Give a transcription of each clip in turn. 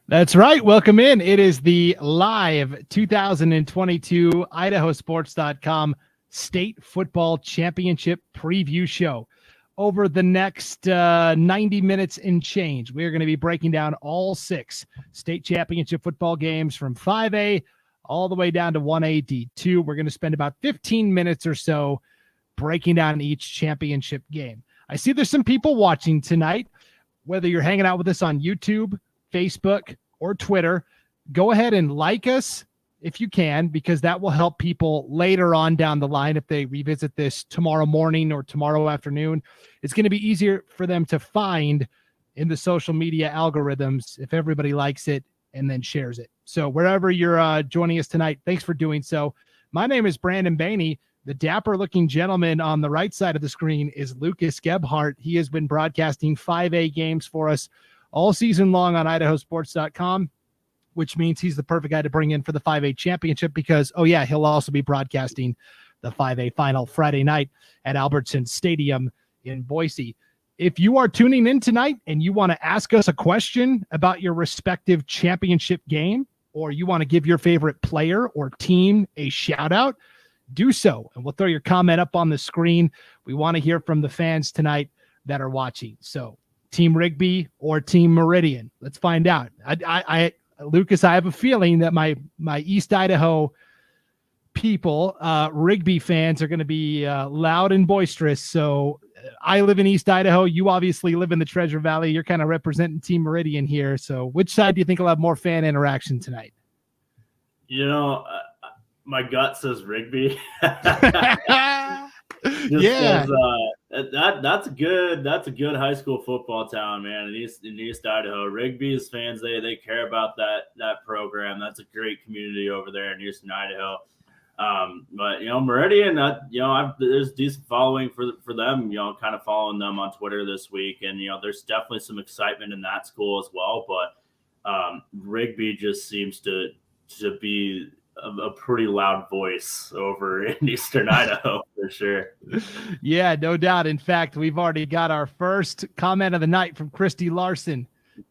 That's right. Welcome in. It is the live 2022 IdahoSports.com State Football Championship Preview Show. Over the next 90 minutes and change, we're going to be breaking down all 6 state championship football games from 5A all the way down to 1A D2. We're going to spend about 15 minutes or so breaking down each championship game. I see there's some people watching tonight. Whether you're hanging out with us on YouTube, Facebook, or Twitter, go ahead and like us if you can, because that will help people later on down the line if they revisit this tomorrow morning or tomorrow afternoon. It's going to be easier for them to find in the social media algorithms if everybody likes it and then shares it. So wherever you're joining us tonight, thanks for doing so. My name is Brandon Bainey. The dapper-looking gentleman on the right side of the screen is Lucas Gebhardt. He has been broadcasting 5A games for us all season long on IdahoSports.com, which means he's the perfect guy to bring in for the 5A championship because, he'll also be broadcasting the 5A final Friday night at Albertson Stadium in Boise. If you are tuning in tonight and you want to ask us a question about your respective championship game, or you want to give your favorite player or team a shout out, do so. And we'll throw your comment up on the screen. We want to hear from the fans tonight that are watching. So Team Rigby or Team Meridian? Let's find out. Lucas, I have a feeling that my East Idaho people, Rigby fans, are going to be loud and boisterous. So I live in East Idaho. You obviously live in the Treasure Valley. You're kind of representing Team Meridian here. So which side do you think will have more fan interaction tonight? My gut says Rigby. Yeah. That's good. That's a good high school football town, man. In East Idaho, Rigby's fans they care about that program. That's a great community over there in Eastern Idaho. But Meridian, there's decent following for them. Kind of following them on Twitter this week, and there's definitely some excitement in that school as well. But Rigby just seems to be a pretty loud voice over in Eastern Idaho for sure. Yeah, no doubt. In fact, we've already got our first comment of the night from Christy Larson.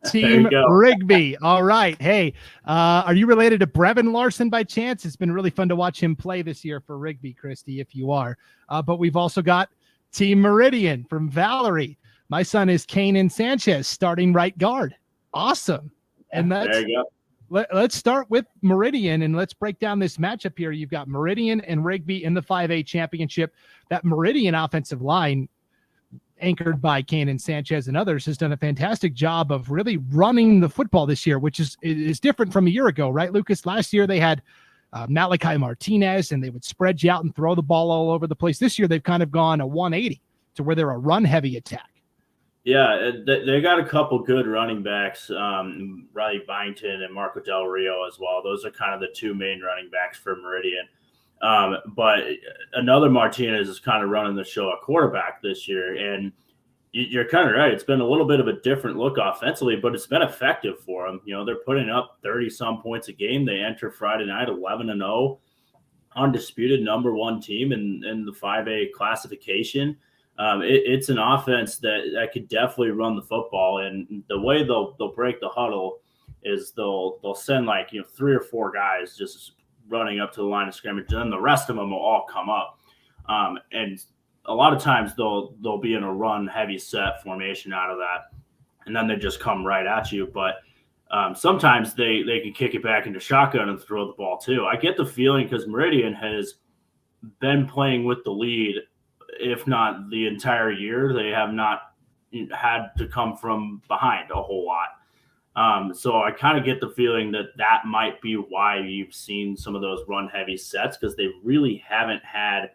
Team Rigby. All right. Hey, are you related to Brevin Larson by chance? It's been really fun to watch him play this year for Rigby, Christy, if you are. But we've also got Team Meridian from Valerie. My son is Kanan Sanchez, starting right guard. Awesome. And there you go. Let's start with Meridian and let's break down this matchup here. You've got Meridian and Rigby in the 5A championship. That Meridian offensive line, anchored by Kanan Sanchez and others, has done a fantastic job of really running the football this year, which is different from a year ago, right, Lucas? Last year they had Malachi Martinez and they would spread you out and throw the ball all over the place. This year they've kind of gone a 180 to where they're a run-heavy attack. Yeah, they got a couple good running backs, Riley Byington and Marco Del Rio as well. Those are kind of the two main running backs for Meridian. But another Martinez is kind of running the show at quarterback this year. And you're kind of right. It's been a little bit of a different look offensively, but it's been effective for them. They're putting up 30-some points a game. They enter Friday night 11-0, undisputed number 1 team in the 5A classification. It's an offense that could definitely run the football, and the way they'll break the huddle is they'll send 3 or 4 guys just running up to the line of scrimmage, and then the rest of them will all come up. And a lot of times they'll be in a run heavy set formation out of that, and then they just come right at you. But sometimes they can kick it back into shotgun and throw the ball too. I get the feeling because Meridian has been playing with the lead, if not the entire year. They have not had to come from behind a whole lot. So I kind of get the feeling that might be why you've seen some of those run heavy sets, because they really haven't had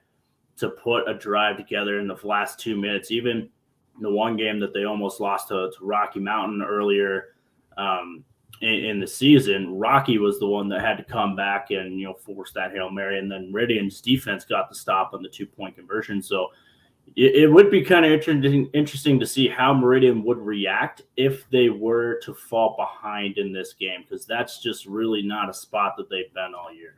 to put a drive together in the last 2 minutes. Even the one game that they almost lost to Rocky Mountain earlier in the season, Rocky was the one that had to come back and force that Hail Mary, and then Meridian's defense got the stop on the 2-point conversion. So it would be kind of interesting to see how Meridian would react if they were to fall behind in this game, because that's just really not a spot that they've been all year.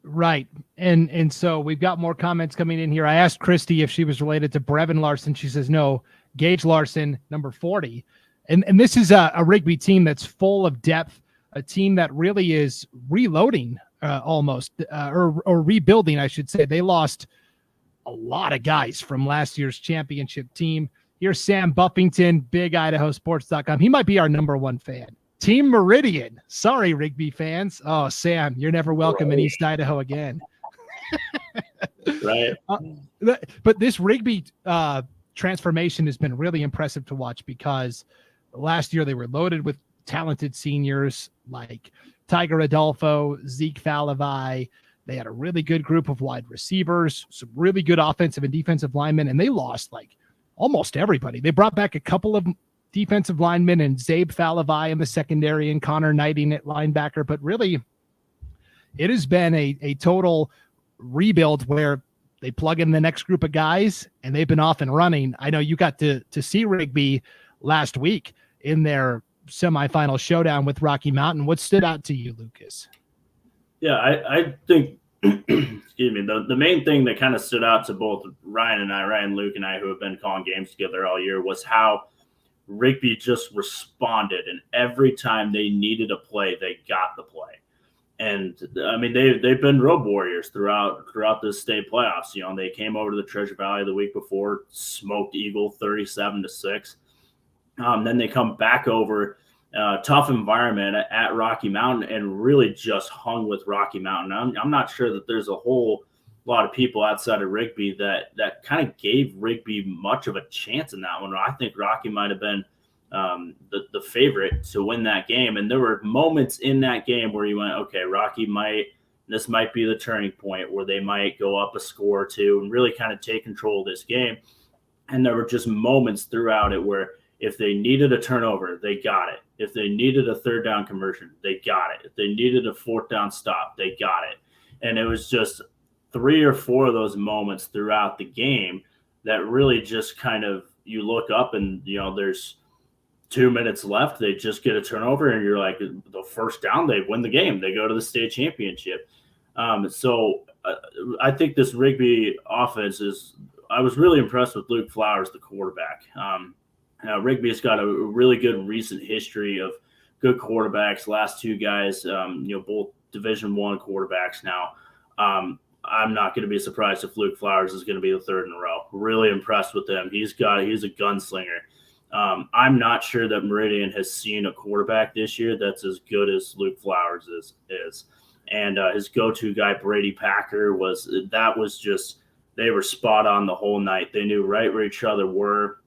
Right. And so we've got more comments coming in here. I asked Christy if she was related to Brevin Larson. She says no. Gage Larson, number 40. And this is a Rigby team that's full of depth, a team that really is reloading almost, or rebuilding, I should say. They lost a lot of guys from last year's championship team. Here's Sam Buffington, big IdahoSports.com. He might be our number one fan. Team Meridian. Sorry, Rigby fans. Oh, Sam, you're never welcome in East Idaho again. Right. But this Rigby transformation has been really impressive to watch, because last year they were loaded with talented seniors like Tiger Adolfo, Zeke Falavai. They had a really good group of wide receivers, some really good offensive and defensive linemen, and they lost like almost everybody. They brought back a couple of defensive linemen and Zabe Falavai in the secondary and Connor Knighting at linebacker. But really, it has been a total rebuild where they plug in the next group of guys and they've been off and running. I know you got to see Rigby last week in their semifinal showdown with Rocky Mountain. What stood out to you, Lucas? Yeah, I think, excuse me, the main thing that kind of stood out to both Ryan, Luke and I, who have been calling games together all year, was how Rigby just responded. And every time they needed a play, they got the play. And I mean, they've been road warriors throughout the state playoffs. You know, they came over to the Treasure Valley the week before, smoked Eagle 37-6. Then they come back over, tough environment at Rocky Mountain, and really just hung with Rocky Mountain. I'm not sure that there's a whole lot of people outside of Rigby that kind of gave Rigby much of a chance in that one. I think Rocky might have been the favorite to win that game. And there were moments in that game where you went, okay, this might be the turning point where they might go up a score or two and really kind of take control of this game. And there were just moments throughout it where if they needed a turnover, they got it. If they needed a third down conversion, they got it. If they needed a fourth down stop, they got it. And it was just 3 or 4 of those moments throughout the game that really just kind of, you look up and, you know, there's 2 minutes left. They just get a turnover and you're like, the first down, they win the game. They go to the state championship. So I think this Rigby offense I was really impressed with Luke Flowers, the quarterback. Rigby's got a really good recent history of good quarterbacks. Last 2 guys, both Division I quarterbacks now. I'm not going to be surprised if Luke Flowers is going to be the third in a row. Really impressed with him. He's a gunslinger. I'm not sure that Meridian has seen a quarterback this year that's as good as Luke Flowers is. And his go-to guy, Brady Packer, they were spot on the whole night. They knew right where each other were.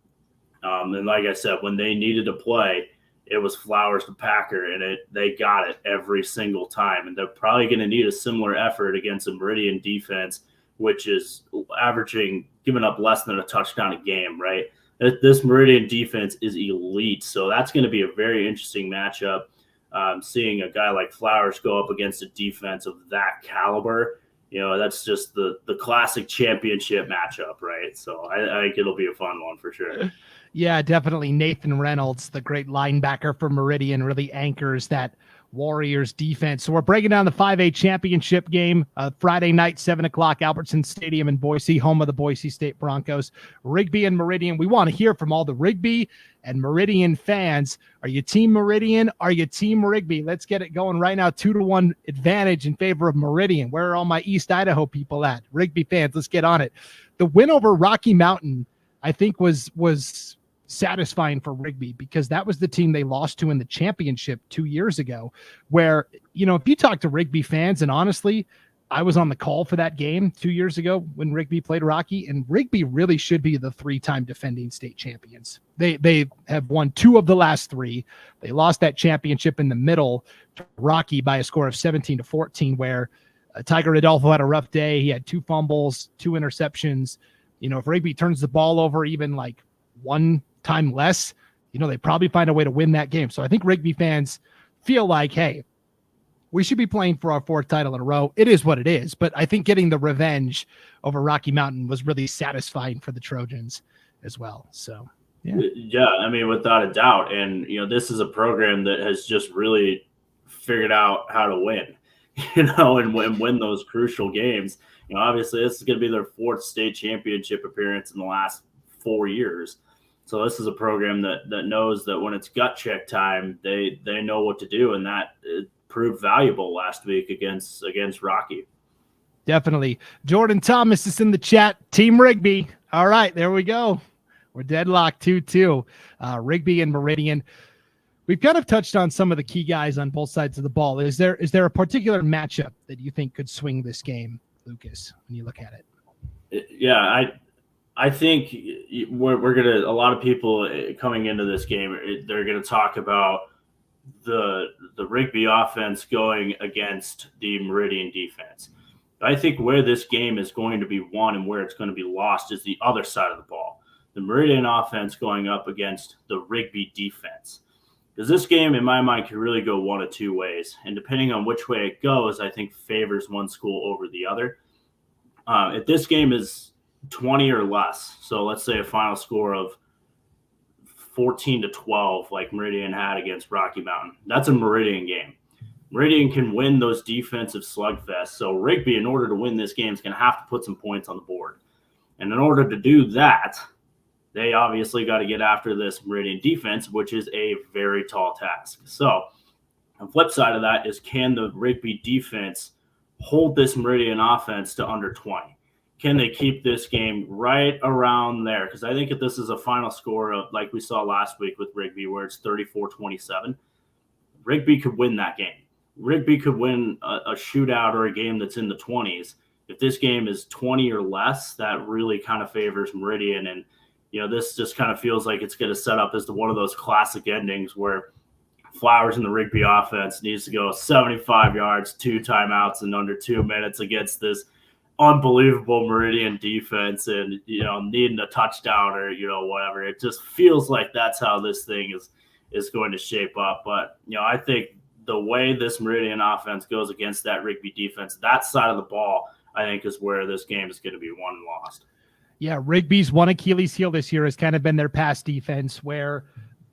And like I said, when they needed to play, it was Flowers to Packer, and they got it every single time. And they're probably going to need a similar effort against a Meridian defense, which is giving up less than a touchdown a game, right? This Meridian defense is elite, so that's going to be a very interesting matchup. Seeing a guy like Flowers go up against a defense of that caliber, that's just the classic championship matchup, right? So I think it'll be a fun one for sure. Yeah, definitely. Nathan Reynolds, the great linebacker for Meridian, really anchors that Warriors defense. So we're breaking down the 5A championship game, Friday night, 7:00, Albertson Stadium in Boise, home of the Boise State Broncos. Rigby and Meridian. We want to hear from all the Rigby and Meridian fans. Are you Team Meridian? Are you Team Rigby? Let's get it going right now. 2-1 advantage in favor of Meridian. Where are all my East Idaho people at? Rigby fans, let's get on it. The win over Rocky Mountain, I think, was satisfying for Rigby, because that was the team they lost to in the championship 2 years ago, where, if you talk to Rigby fans, and honestly, I was on the call for that game 2 years ago when Rigby played Rocky, and Rigby really should be the 3-time defending state champions. They have won 2 of the last 3. They lost that championship in the middle to Rocky by a score of 17-14, where Tiger Adolfo had a rough day. He had 2 fumbles, 2 interceptions. If Rigby turns the ball over even like one time less, they probably find a way to win that game. So I think Rigby fans feel like, hey, we should be playing for our 4th title in a row. It is what it is. But I think getting the revenge over Rocky Mountain was really satisfying for the Trojans as well. So, yeah, I mean, without a doubt. And, this is a program that has just really figured out how to win, and win those crucial games. Obviously this is going to be their 4th state championship appearance in the last 4 years. So this is a program that knows that when it's gut check time, they know what to do, and that it proved valuable last week against Rocky. Definitely. Jordan Thomas is in the chat. Team Rigby. All right, there we go. We're deadlocked 2-2. Rigby and Meridian. We've kind of touched on some of the key guys on both sides of the ball. Is there a particular matchup that you think could swing this game, Lucas, when you look at it? Yeah, I think we're gonna, a lot of people coming into this game, they're gonna talk about the Rigby offense going against the Meridian defense. I think where this game is going to be won and where it's going to be lost is the other side of the ball. The Meridian offense going up against the Rigby defense. Because this game, in my mind, can really go one of two ways. And depending on which way it goes, I think favors one school over the other. If this game is 20 or less, so let's say a final score of 14-12, like Meridian had against Rocky Mountain, that's a Meridian game. Meridian can win those defensive slugfests. So Rigby, in order to win this game, is going to have to put some points on the board. And in order to do that, they obviously got to get after this Meridian defense, which is a very tall task. So the flip side of that is, can the Rigby defense hold this Meridian offense to under 20? Can they keep this game right around there? Because I think if this is a final score of, like we saw last week with Rigby, where it's 34-27, Rigby could win that game. Rigby could win a shootout or a game that's in the 20s. If this game is 20 or less, that really kind of favors Meridian. And, this just kind of feels like it's going to set up as one of those classic endings where Flowers in the Rigby offense needs to go 75 yards, 2 timeouts in under 2 minutes against this unbelievable Meridian defense and, needing a touchdown or, whatever. It just feels like that's how this thing is going to shape up. But, I think the way this Meridian offense goes against that Rigby defense, that side of the ball, I think is where this game is going to be won and lost. Yeah, Rigby's one Achilles heel this year has kind of been their pass defense where,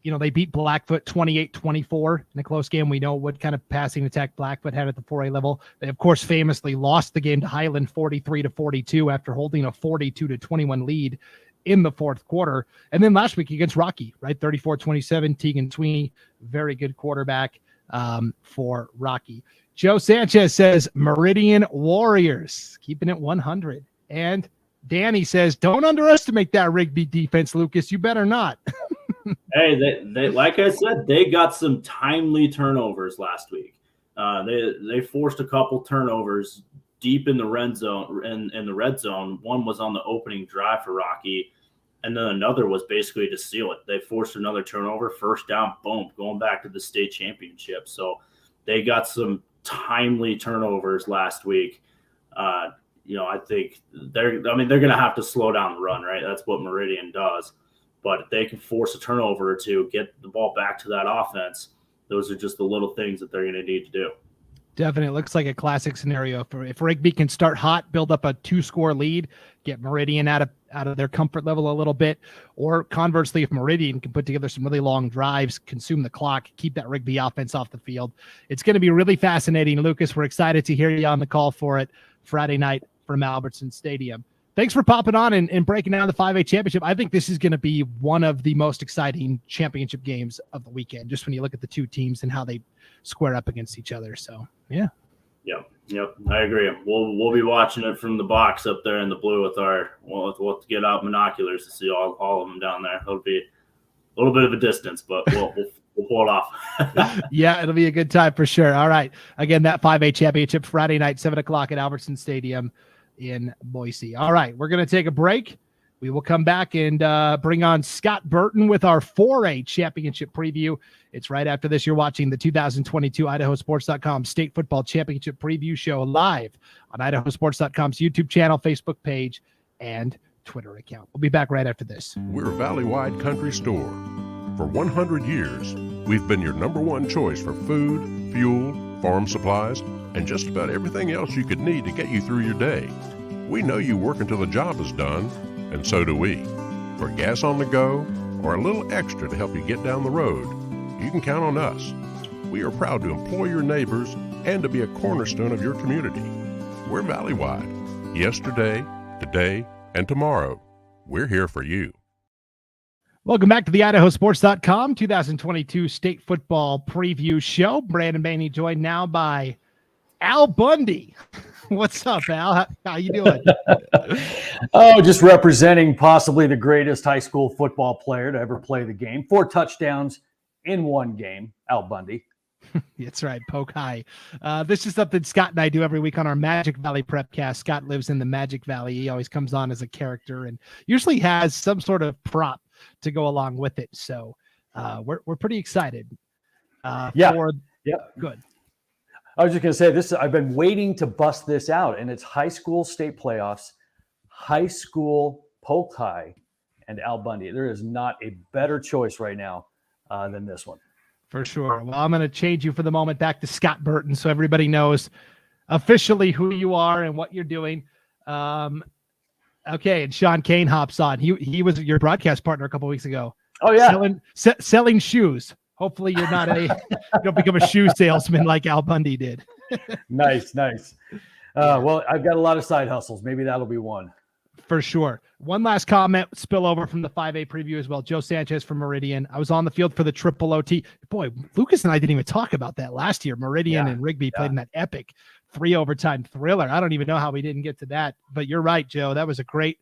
they beat Blackfoot 28-24 in a close game. We know what kind of passing attack Blackfoot had at the 4A level. They, of course, famously lost the game to Highland 43-42 after holding a 42-21 lead in the fourth quarter. And then last week against Rocky, right? 34-27, Tegan Sweeney, very good quarterback for Rocky. Joe Sanchez says Meridian Warriors, keeping it 100. And Danny says, don't underestimate that Rigby defense, Lucas. You better not. Hey, they like I said, they got some timely turnovers last week. They forced a couple turnovers deep in the red zone. In the red zone, one was on the opening drive for Rocky, and then another was basically to seal it. They forced another turnover, first down, boom, going back to the state championship. So they got some timely turnovers last week. I think they're going to have to slow down the run, right? That's what Meridian does. But if they can force a turnover or two, get the ball back to that offense, those are just the little things that they're going to need to do. Definitely looks like a classic scenario for if Rigby can start hot, build up a 2-score lead, get Meridian out of their comfort level a little bit, or conversely, if Meridian can put together some really long drives, consume the clock, keep that Rigby offense off the field. It's going to be really fascinating, Lucas. We're excited to hear you on the call for it Friday night from Albertson Stadium. Thanks for popping on and breaking down the 5A championship. I think this is going to be one of the most exciting championship games of the weekend, just when you look at the two teams and how they square up against each other. So, yeah. Yep. I agree. We'll be watching it from the box up there in the blue we'll have to get out binoculars to see all of them down there. It'll be a little bit of a distance, but we'll pull it off. Yeah, it'll be a good time for sure. All right. Again, that 5A championship Friday night, 7:00 at Albertson Stadium in Boise. All right, we're going to take a break. We will come back and bring on Scott Burton with our 4A championship preview. It's right after this. You're watching the 2022 IdahoSports.com State Football Championship Preview Show live on IdahoSports.com's YouTube channel, Facebook page, and Twitter account. We'll be back right after this. We're Valley-wide Country Store. For 100 years, we've been your number one choice for food, fuel, farm supplies, and just about everything else you could need to get you through your day. We know you work until the job is done, and so do we. For gas on the go, or a little extra to help you get down the road, you can count on us. We are proud to employ your neighbors and to be a cornerstone of your community. We're Valley-wide. Yesterday, today, and tomorrow, we're here for you. Welcome back to the IdahoSports.com 2022 state football preview show. Brandon Maney joined now by Al Bundy. What's up, Al? How you doing? Oh, just representing possibly the greatest high school football player to ever play the game. 4 touchdowns in one game, Al Bundy. That's right, Poke High. This is something Scott and I do every week on our Magic Valley Prepcast. Scott lives in the Magic Valley. He always comes on as a character and usually has some sort of prop to go along with it. So we're pretty excited. Good. I was just going to say this. I've been waiting to bust this out, and it's high school state playoffs, high school Polk High, and Al Bundy. There is not a better choice right now than this one. For sure. Well, I'm going to change you for the moment back to Scott Burton so everybody knows officially who you are and what you're doing. Okay, and Sean Kane hops on. He was your broadcast partner a couple weeks ago. Oh, yeah. Selling shoes. Hopefully you're not you don't become a shoe salesman like Al Bundy did. Nice. Well, I've got a lot of side hustles. Maybe that'll be one. For sure. One last comment, spill over from the 5A preview as well. Joe Sanchez from Meridian. I was on the field for the triple OT. Boy, Lucas and I didn't even talk about that last year. Meridian and Rigby played in that epic 3 overtime thriller. I don't even know how we didn't get to that. But you're right, Joe. That was a great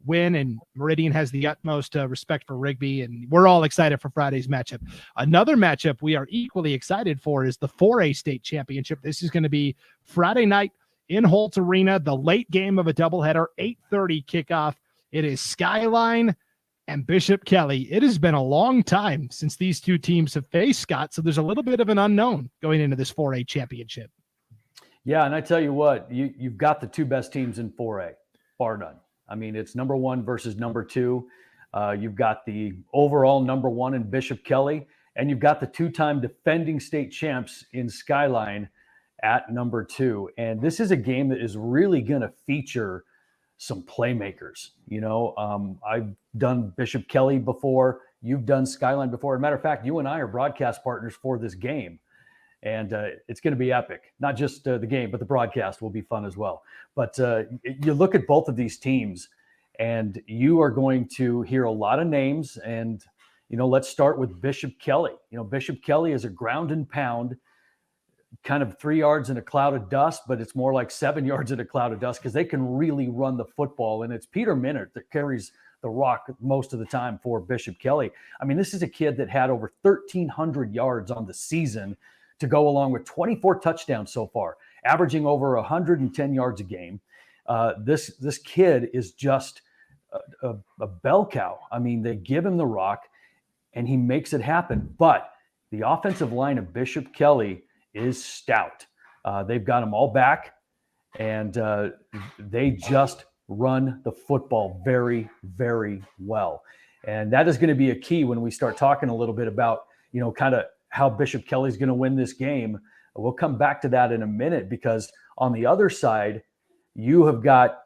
win, and Meridian has the utmost respect for Rigby, and we're all excited for Friday's matchup. Another matchup we are equally excited for is the 4A state championship. This is going to be Friday night in Holt Arena, the late game of a doubleheader, 8:30 kickoff. It is Skyline and Bishop Kelly. It has been a long time since these two teams have faced, Scott, so there's a little bit of an unknown going into this 4A championship. Yeah, and I tell you what, you've got the 2 best teams in 4A, bar none. I mean, it's number 1 versus number 2. You've got the overall number 1 in Bishop Kelly, and you've got the 2-time defending state champs in Skyline at number 2. And this is a game that is really going to feature some playmakers. You know, I've done Bishop Kelly before. You've done Skyline before. As a matter of fact, you and I are broadcast partners for this game. And it's going to be epic. Not just the game, but the broadcast will be fun as well. But you look at both of these teams, and you are going to hear a lot of names. And, you know, let's start with Bishop Kelly. You know, Bishop Kelly is a ground and pound, kind of 3 yards in a cloud of dust, but it's more like 7 yards in a cloud of dust because they can really run the football. And it's Peter Minert that carries the rock most of the time for Bishop Kelly. I mean, this is a kid that had over 1,300 yards on the season to go along with 24 touchdowns so far, averaging over 110 yards a game. This kid is just a bell cow. I mean, they give him the rock and he makes it happen. But the offensive line of Bishop Kelly is stout. They've got them all back, and they just run the football very, very well. And that is going to be a key when we start talking a little bit about, you know, kind of how Bishop Kelly's going to win this game. We'll come back to that in a minute, because on the other side, you have got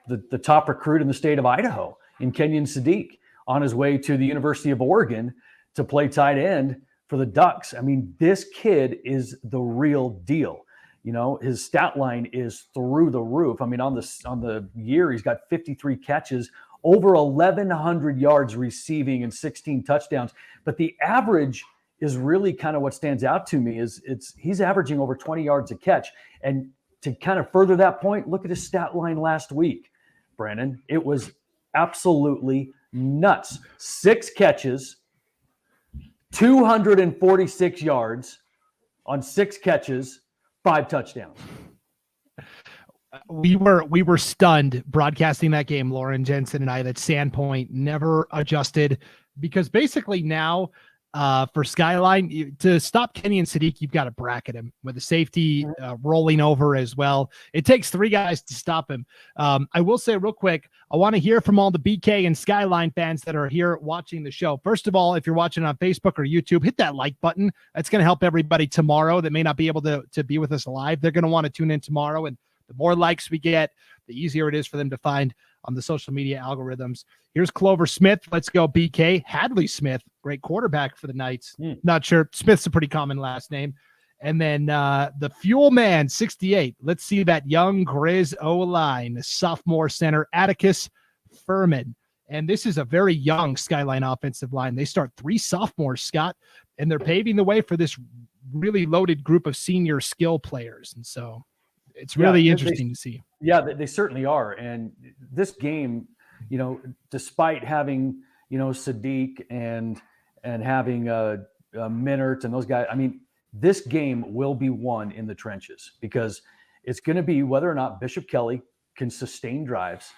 the top recruit in the state of Idaho in Kenyon Sadiq on his way to the University of Oregon to play tight end for the Ducks. I mean, this kid is the real deal. You know, his stat line is through the roof. I mean, on the year, he's got 53 catches, over 1,100 yards receiving, and 16 touchdowns. But the average is really kind of what stands out to me is he's averaging over 20 yards a catch. And to kind of further that point, look at his stat line last week, Brandon. It was absolutely nuts. 6 catches, 246 yards on 6 catches, 5 touchdowns. We were stunned broadcasting that game, Lauren Jensen and I, that Sandpoint never adjusted, because basically now for Skyline, to stop Kenyon Sadiq, you've got to bracket him with a safety rolling over as well. It takes 3 guys to stop him. I will say real quick, I want to hear from all the BK and Skyline fans that are here watching the show. First of all, if you're watching on Facebook or YouTube, hit that like button. That's going to help everybody tomorrow that may not be able to be with us live. They're going to want to tune in tomorrow, and the more likes we get, the easier it is for them to find on the social media algorithms. Here's Clover Smith. Let's go, BK. Hadley Smith, great quarterback for the Knights. Not sure. Smith's a pretty common last name. And then the Fuel Man, 68. Let's see that young Grizz O-line, sophomore center, Atticus Furman. And this is a very young Skyline offensive line. They start 3 sophomores, Scott, and they're paving the way for this really loaded group of senior skill players. And so it's really interesting to see. Yeah, they certainly are. And this game, despite having, Sadiq and having Minert and those guys, I mean, this game will be won in the trenches, because it's going to be whether or not Bishop Kelly can sustain drives,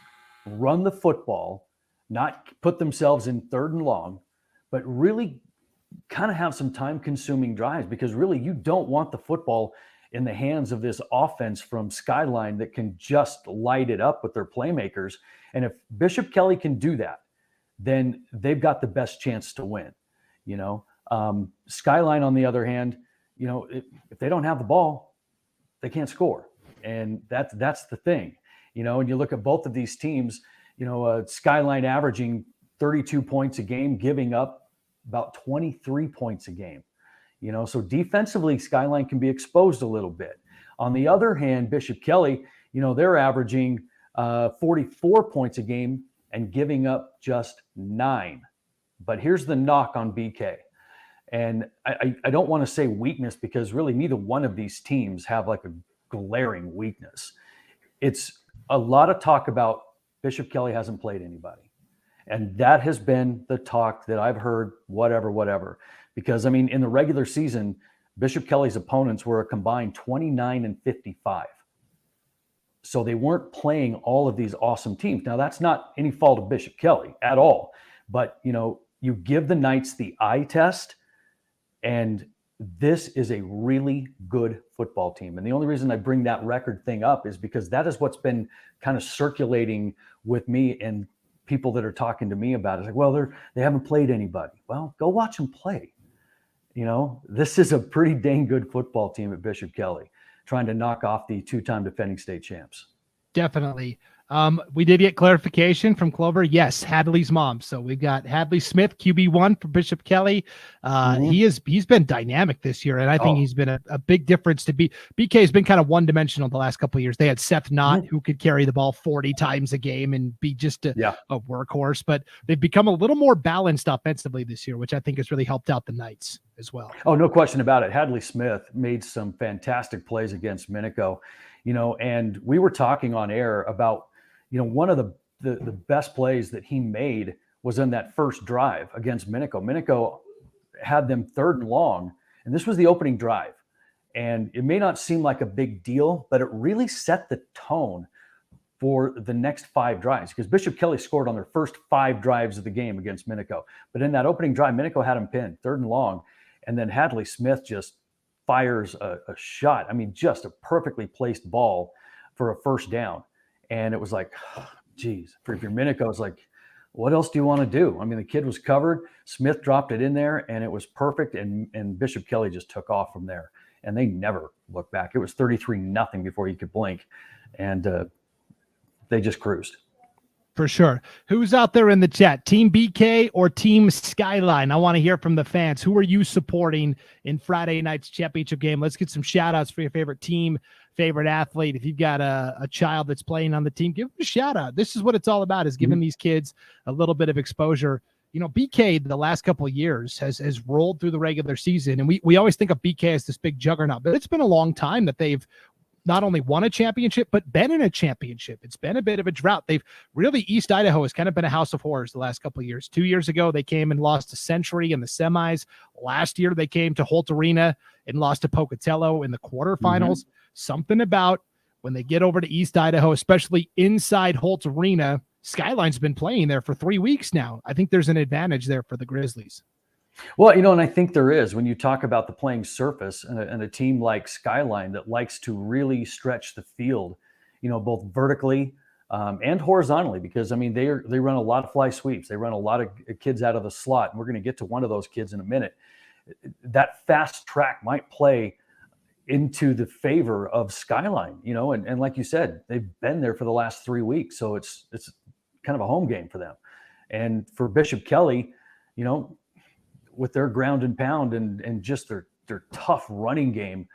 run the football, not put themselves in 3rd and long, but really kind of have some time-consuming drives, because really you don't want the football in the hands of this offense from Skyline that can just light it up with their playmakers. And if Bishop Kelly can do that, then they've got the best chance to win. Skyline, on the other hand, if they don't have the ball, they can't score. And that's the thing, and you look at both of these teams, Skyline averaging 32 points a game, giving up about 23 points a game. So defensively, Skyline can be exposed a little bit. On the other hand, Bishop Kelly, they're averaging 44 points a game and giving up just 9. But here's the knock on BK. And I don't want to say weakness, because really neither one of these teams have like a glaring weakness. It's a lot of talk about Bishop Kelly hasn't played anybody. And that has been the talk that I've heard, whatever. Because, I mean, in the regular season, Bishop Kelly's opponents were a combined 29-55. So they weren't playing all of these awesome teams. Now, that's not any fault of Bishop Kelly at all. But, you give the Knights the eye test, and this is a really good football team. And the only reason I bring that record thing up is because that is what's been kind of circulating with me and people that are talking to me about it. It's like, well, they haven't played anybody. Well, go watch them play. This is a pretty dang good football team at Bishop Kelly, trying to knock off the 2-time defending state champs. Definitely. We did get clarification from Clover. Yes, Hadley's mom. So we've got Hadley Smith, QB1 for Bishop Kelly. He's been dynamic this year, and I think he's been a big difference to BK has been kind of one-dimensional the last couple of years. They had Seth Knott, who could carry the ball 40 times a game and be just a workhorse, but they've become a little more balanced offensively this year, which I think has really helped out the Knights as well. Oh, no question about it. Hadley Smith made some fantastic plays against Minico, and we were talking on air about, one of the best plays that he made was in that first drive against Minico. Minico had them 3rd and long, and this was the opening drive. And it may not seem like a big deal, but it really set the tone for the next 5 drives, because Bishop Kelly scored on their first 5 drives of the game against Minico. But in that opening drive, Minico had him pinned 3rd and long, and then Hadley Smith just fires a shot. I mean, just a perfectly placed ball for a first down. And it was like, geez, for your Minico, it's like, what else do you want to do? I mean, the kid was covered. Smith dropped it in there, and it was perfect. And Bishop Kelly just took off from there. And they never looked back. It was 33-0 before you could blink. And they just cruised. For sure. Who's out there in the chat? Team BK or Team Skyline? I want to hear from the fans. Who are you supporting in Friday night's championship game? Let's get some shout outs for your favorite team, favorite athlete. If you've got a child that's playing on the team, give them a shout out. This is what it's all about, is giving these kids a little bit of exposure. BK the last couple of years has rolled through the regular season, and we always think of BK as this big juggernaut, but it's been a long time that they've not only won a championship, but been in a championship. It's been a bit of a drought. East Idaho has kind of been a house of horrors the last couple of years. 2 years ago, they came and lost to Century in the semis. Last year, they came to Holt Arena and lost to Pocatello in the quarterfinals. Something about when they get over to East Idaho, especially inside Holt Arena, Skyline's been playing there for 3 weeks now. I think there's an advantage there for the Grizzlies. Well, and I think there is, when you talk about the playing surface and a team like Skyline that likes to really stretch the field, both vertically and horizontally, because, I mean, they run a lot of fly sweeps. They run a lot of kids out of the slot, and we're going to get to one of those kids in a minute. That fast track might play into the favor of Skyline, and like you said, they've been there for the last 3 weeks. So it's kind of a home game for them. And for Bishop Kelly, with their ground and pound and just their tough running game,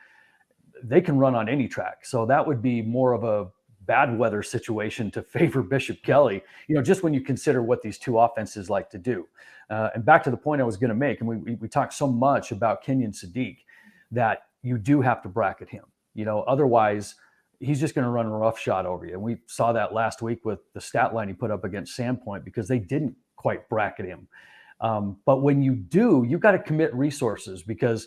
they can run on any track. So that would be more of a bad weather situation to favor Bishop Kelly, just when you consider what these two offenses like to do. And back to the point I was going to make, and we talked so much about Kenyon Sadiq, that you do have to bracket him. Otherwise he's just going to run a rough shot over you. And we saw that last week with the stat line he put up against Sandpoint, because they didn't quite bracket him. But when you do, you've got to commit resources, because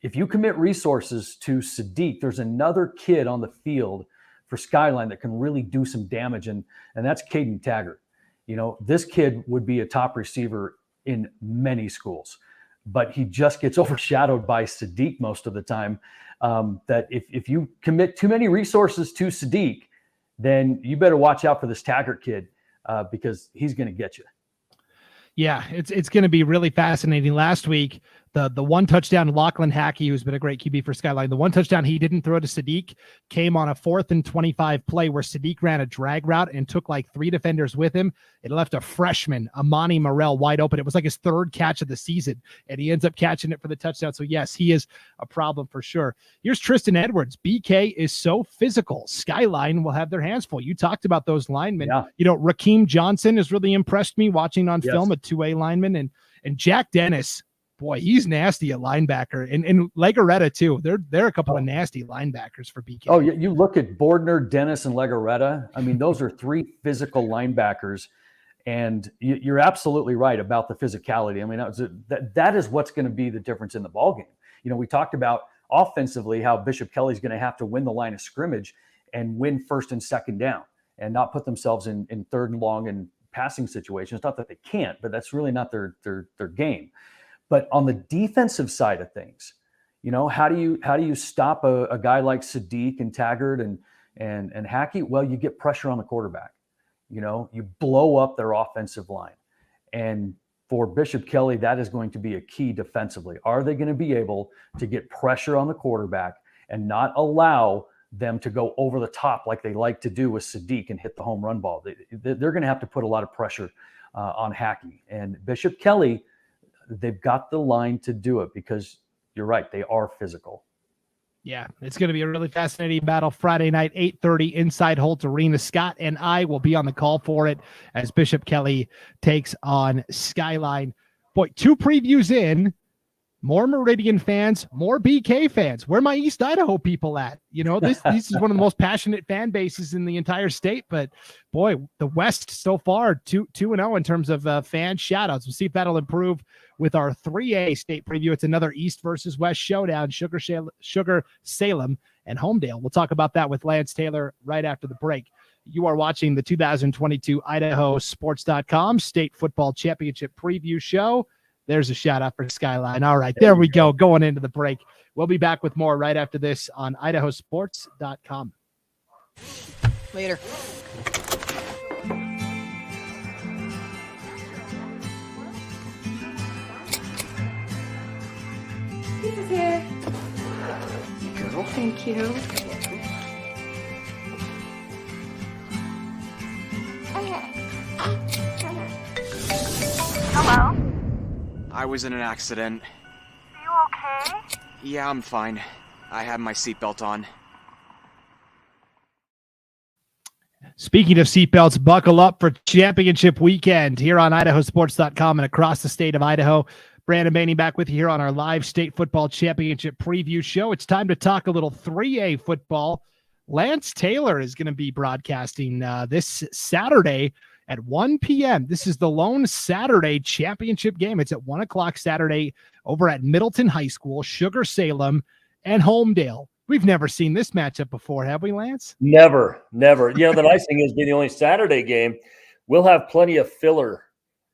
if you commit resources to Sadiq, there's another kid on the field for Skyline that can really do some damage, and that's Caden Taggart. This kid would be a top receiver in many schools, but he just gets overshadowed by Sadiq most of the time. That if you commit too many resources to Sadiq, then you better watch out for this Taggart kid, because he's going to get you. Yeah, it's going to be really fascinating. Last week, the one touchdown, Lachlan Hackey, who's been a great QB for Skyline, the one touchdown he didn't throw to Sadiq came on a 4th and 25 play where Sadiq ran a drag route and took like 3 defenders with him. It left a freshman, Amani Morrell, wide open. It was like his 3rd catch of the season, and he ends up catching it for the touchdown. So yes, he is a problem for sure. Here's Tristan Edwards. BK is so physical. Skyline will have their hands full. You talked about those linemen. Yeah. Rakeem Johnson has really impressed me watching on film, a 2A lineman, and Jack Dennis. Boy, he's nasty at linebacker, and Legaretta too. They're a couple of nasty linebackers for BK. Oh, you look at Bordner, Dennis, and Legaretta. I mean, those are 3 physical linebackers, and you're absolutely right about the physicality. I mean, that is what's going to be the difference in the ballgame. We talked about offensively how Bishop Kelly's going to have to win the line of scrimmage and win 1st and 2nd down, and not put themselves in 3rd and long and passing situations. Not that they can't, but that's really not their game. But on the defensive side of things, how do you stop a guy like Sadiq and Taggart and Hackey? Well, you get pressure on the quarterback. You blow up their offensive line. And for Bishop Kelly, that is going to be a key defensively. Are they going to be able to get pressure on the quarterback and not allow them to go over the top like they like to do with Sadiq and hit the home run ball? They're going to have to put a lot of pressure on Hackey. And Bishop Kelly, they've got the line to do it, because you're right, they are physical. Yeah, it's going to be a really fascinating battle Friday night, 8:30 inside Holt Arena. Scott and I will be on the call for it as Bishop Kelly takes on Skyline. Boy, 2 previews in, more Meridian fans, more BK fans. Where my East Idaho people at? This is one of the most passionate fan bases in the entire state. But boy, the West so far 2-0 in terms of fan shout-outs. We'll see if that'll improve with our 3A state preview. It's another East versus West showdown, Sugar, Salem, and Homedale. We'll talk about that with Lance Taylor right after the break. You are watching the 2022 IdahoSports.com State Football Championship Preview Show. There's a shout out for Skyline. All right, there we go. Going into the break. We'll be back with more right after this on IdahoSports.com. Later. He's here. Girl, thank you. Hello? I was in an accident. Are you okay? Yeah, I'm fine. I had my seatbelt on. Speaking of seatbelts, buckle up for championship weekend here on IdahoSports.com and across the state of Idaho. Brandon Maney back with you here on our live state football championship preview show. It's time to talk a little 3A football. Lance Taylor is going to be broadcasting this Saturday at 1 p.m. This is the lone Saturday championship game. It's at 1 o'clock Saturday over at Middleton High School, Sugar Salem, and Homedale. We've never seen this matchup before, have we, Lance? Never. The nice thing is, being the only Saturday game, we'll have plenty of filler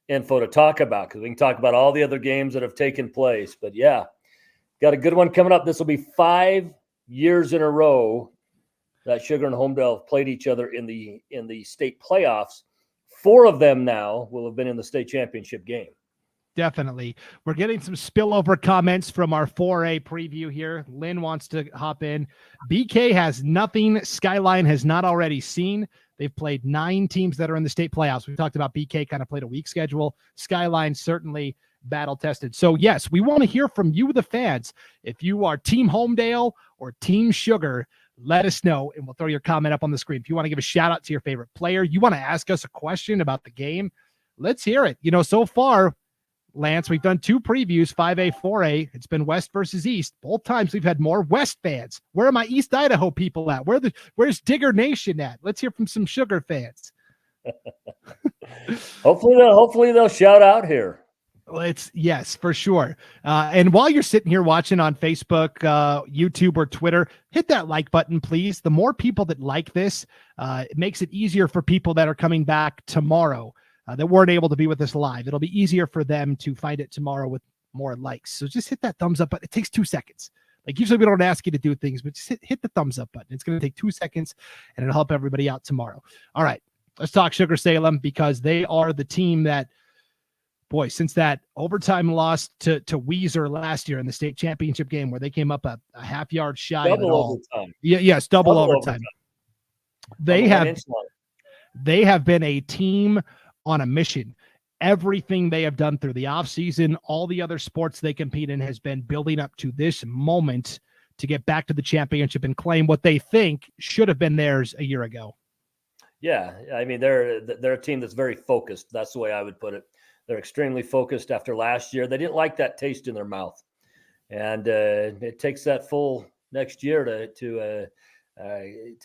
info to talk about, because we can talk about all the other games that have taken place. But yeah, got a good one coming up. This will be 5 years in a row that Sugar and Homedale have played each other in the state playoffs. 4 of them now will have been in the state championship game. Definitely. We're getting some spillover comments from our 4A preview here. Lynn wants to hop in. BK has nothing Skyline has not already seen. They've played 9 teams that are in the state playoffs. We talked about BK kind of played a weak schedule. Skyline certainly battle tested. So yes, we want to hear from you, the fans. If you are Team Homedale or Team Sugar, let us know, and we'll throw your comment up on the screen. If you want to give a shout out to your favorite player, you want to ask us a question about the game, let's hear it. So far, Lance, we've done 2 previews, 5A, 4A. It's been West versus East. Both times we've had more West fans. Where are my East Idaho people at? Where's Digger Nation at? Let's hear from some Sugar fans. Hopefully they'll shout out here. Well, yes, for sure. And while you're sitting here watching on Facebook, YouTube, or Twitter, hit that like button, please. The more people that like this, it makes it easier for people that are coming back tomorrow that weren't able to be with us live. It'll be easier for them to find it tomorrow with more likes. So just hit that thumbs up button. It takes 2 seconds. Like, usually we don't ask you to do things, but just hit the thumbs up button. It's going to take 2 seconds, and it'll help everybody out tomorrow. All right, let's talk Sugar Salem, because they are the team that, boy, since that overtime loss to Weezer last year in the state championship game, where they came up a half yard shy of it all. Overtime. Yes, double overtime. They have been a team on a mission. Everything they have done through the offseason, all the other sports they compete in, has been building up to this moment to get back to the championship and claim what they think should have been theirs a year ago. Yeah, I mean, they're a team that's very focused. That's the way I would put it. They're extremely focused after last year. They didn't like that taste in their mouth, and it takes that full next year to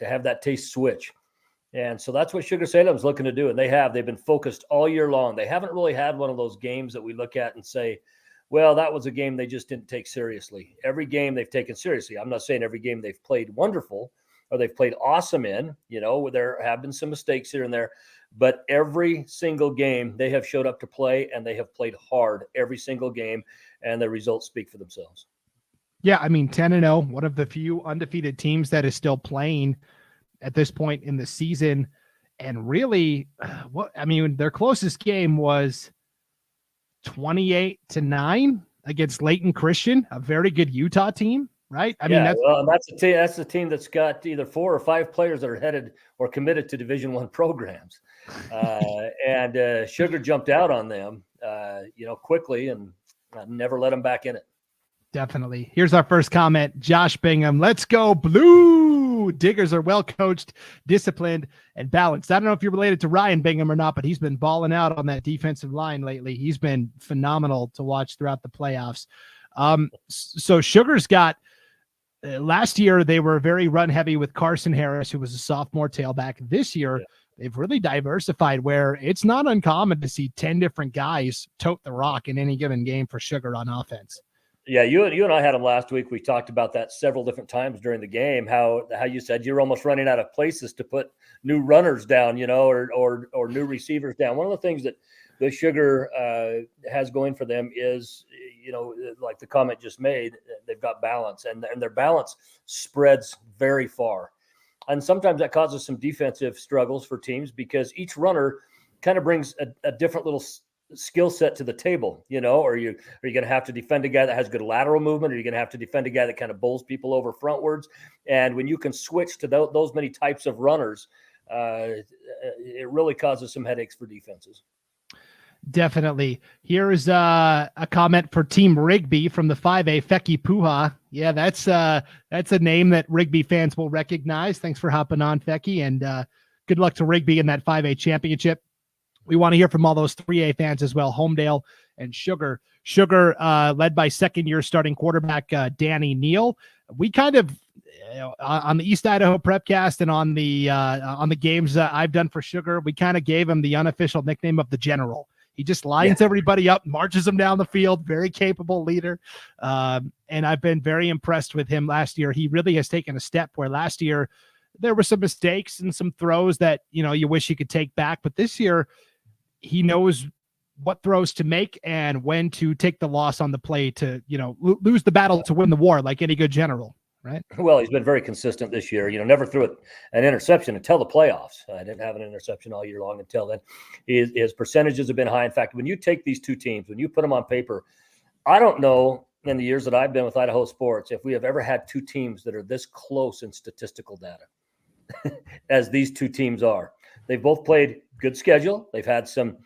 have that taste switch. And so that's what Sugar Salem's looking to do, and they've been focused all year long. They haven't really had one of those games that we look at and say, well, that was a game they just didn't take seriously. Every game they've taken seriously. I'm not saying every game they've played wonderful or they've played awesome in, there have been some mistakes here and there, but every single game they have showed up to play, and they have played hard every single game, and the results speak for themselves. Yeah, I mean, 10-0, one of the few undefeated teams that is still playing at this point in the season. And really, their closest game was 28-9 against Layton Christian, a very good Utah team, right? That's the team that's got either 4 or 5 players that are headed or committed to Division I programs. And Sugar jumped out on them, quickly, and never let them back in it. Definitely. Here's our first comment. Josh Bingham, let's go Blue. Diggers are well coached, disciplined, and balanced. I don't know if you're related to Ryan Bingham or not, but he's been balling out on that defensive line lately. He's been phenomenal to watch throughout the playoffs. So Sugar's got, last year they were very run heavy with Carson Harris, who was a sophomore tailback. This year, they've really diversified, where it's not uncommon to see 10 different guys tote the rock in any given game for Sugar on offense. Yeah, you and I had him last week. We talked about that several different times during the game, how you said you're almost running out of places to put new runners down, or new receivers down. One of the things that the Sugar has going for them is, like the comment just made, they've got balance, and their balance spreads very far. And sometimes that causes some defensive struggles for teams, because each runner kind of brings a different little skill set to the table, are you going to have to defend a guy that has good lateral movement? Are you going to have to defend a guy that kind of bowls people over frontwards? And when you can switch to those many types of runners, it really causes some headaches for defenses. Definitely. Here's a comment for Team Rigby from the 5A, Feki Puha. Yeah, that's a name that Rigby fans will recognize. Thanks for hopping on, Feki, and good luck to Rigby in that 5A championship. We want to hear from all those 3A fans as well, Homedale and Sugar. Sugar, led by second-year starting quarterback Danny Neal. We kind of, on the East Idaho Prepcast and on the games I've done for Sugar, we kind of gave him the unofficial nickname of the General. He just lines everybody up, marches them down the field, very capable leader. And I've been very impressed with him last year. He really has taken a step where last year there were some mistakes and some throws that, you wish you could take back. But this year, he knows what throws to make and when to take the loss on the play to, lose the battle to win the war, like any good general, right? Well, he's been very consistent this year. Never threw an interception until the playoffs. I didn't have an interception all year long until then. His percentages have been high. In fact, when you take these two teams, when you put them on paper, I don't know in the years that I've been with Idaho Sports if we have ever had two teams that are this close in statistical data as these two teams are. They've both played good schedule. They've had some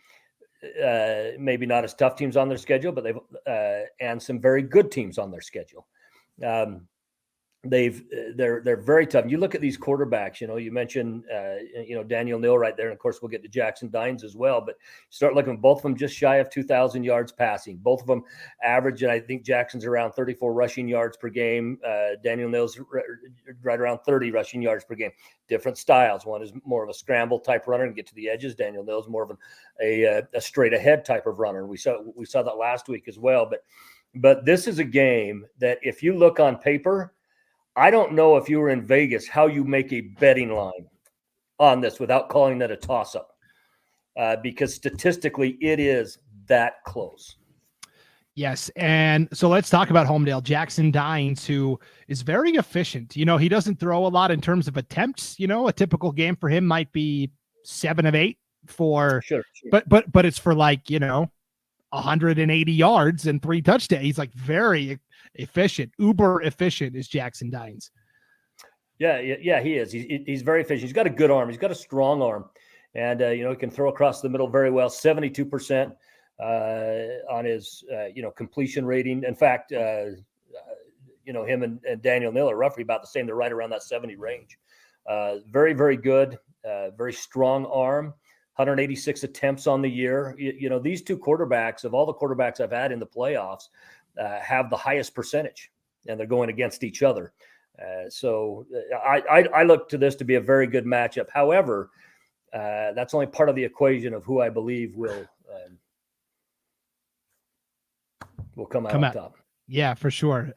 maybe not as tough teams on their schedule, but they've and some very good teams on their schedule. they're very tough. You look at these quarterbacks, you mentioned Daniel Neal right there, and of course we'll get to Jackson Dines as well, but start looking at both of them just shy of 2,000 yards passing. Both of them average, and I think Jackson's around 34 rushing yards per game. Daniel Neal's right around 30 rushing yards per game. Different styles. One is more of a scramble type runner and get to the edges. Daniel Neal's more of a straight ahead type of runner. We saw that last week as well, but this is a game that if you look on paper, I don't know if you were in Vegas, how you make a betting line on this without calling that a toss-up, because statistically it is that close. Yes, and so let's talk about Homedale. Jackson Dines, who is very efficient. He doesn't throw a lot in terms of attempts. A typical game for him might be 7 of 8 for, sure. But it's for 180 yards and 3 touchdowns. He's very efficient. Uber efficient is Jackson Dines. Yeah, he is. He's very efficient. He's got a good arm. He's got a strong arm, and he can throw across the middle very well. 72% on his completion rating. In fact, him and Daniel Neal are roughly about the same. They're right around that 70 range. Very, very good. Very strong arm. 186 attempts on the year. These two quarterbacks, of all the quarterbacks I've had in the playoffs, have the highest percentage, and they're going against each other. So I look to this to be a very good matchup. However, that's only part of the equation of who I believe will come out on top. Yeah, for sure.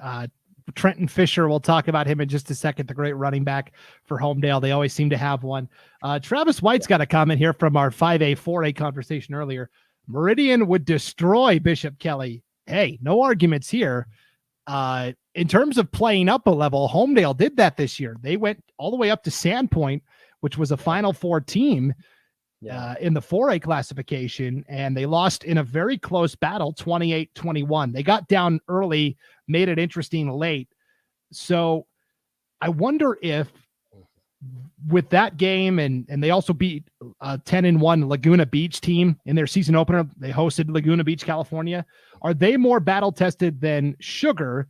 Trenton Fisher, we'll talk about him in just a second, the great running back for Homedale. They always seem to have one. Travis White's got a comment here from our 5A, 4A conversation earlier. Meridian would destroy Bishop Kelly. Hey, no arguments here. In terms of playing up a level, Homedale did that this year. They went all the way up to Sandpoint, which was a Final Four team in the 4A classification, and they lost in a very close battle, 28-21. They got down early, made it interesting late. So I wonder if with that game, and they also beat a 10-1 Laguna Beach team in their season opener. They hosted Laguna Beach, California. Are they more battle tested than Sugar,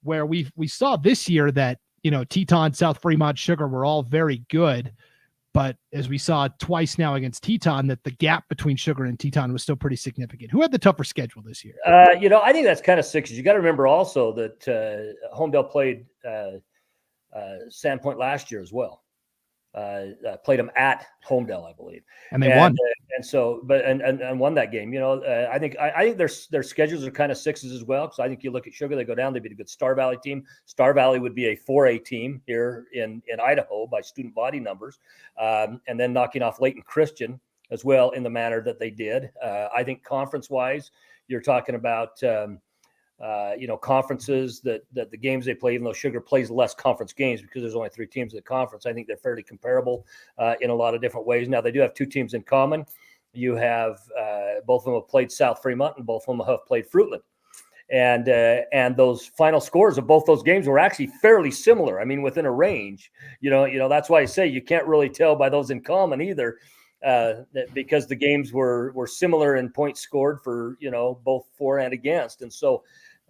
where we saw this year that, Teton, South Fremont, Sugar were all very good. But as we saw twice now against Teton, that the gap between Sugar and Teton was still pretty significant. Who had the tougher schedule this year? I think that's kind of sixes. You got to remember also that Homedale played Sandpoint last year as well. Played them at Homedale, I believe, and they won. And won that game. I think their schedules are kind of sixes as well. Because I think you look at Sugar, they go down. They beat a good Star Valley team. Star Valley would be a 4A team here in Idaho by student body numbers, and then knocking off Layton Christian as well in the manner that they did. I think conference wise, you're talking about. Conferences that the games they play, even though Sugar plays less conference games because there's only 3 teams in the conference, I think they're fairly comparable in a lot of different ways. Now, they do have 2 teams in common. You have both of them have played South Fremont, and both of them have played Fruitland. And those final scores of both those games were actually fairly similar. I mean, within a range. That's why I say you can't really tell by those in common either. Because the games were similar in points scored for both for and against, and so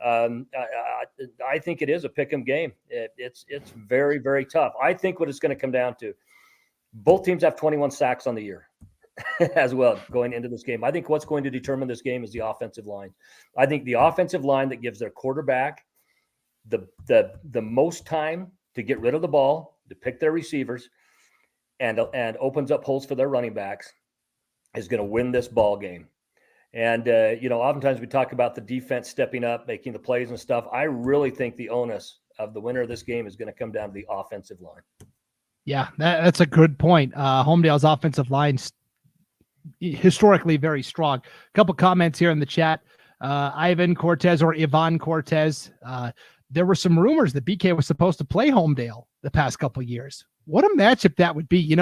I think it is a pick'em game. It's very, very tough. I think what it's going to come down to, both teams have 21 sacks on the year as well going into this game. I think what's going to determine this game is the offensive line. I think the offensive line that gives their quarterback the most time to get rid of the ball, to pick their receivers, and opens up holes for their running backs is going to win this ball game. And, oftentimes we talk about the defense stepping up, making the plays and stuff. I really think the onus of the winner of this game is going to come down to the offensive line. Yeah, that's a good point. Homedale's offensive line's historically very strong. A couple comments here in the chat. Ivan Cortez or Ivan Cortez. There were some rumors that BK was supposed to play Homedale the past couple of years. What a matchup that would be.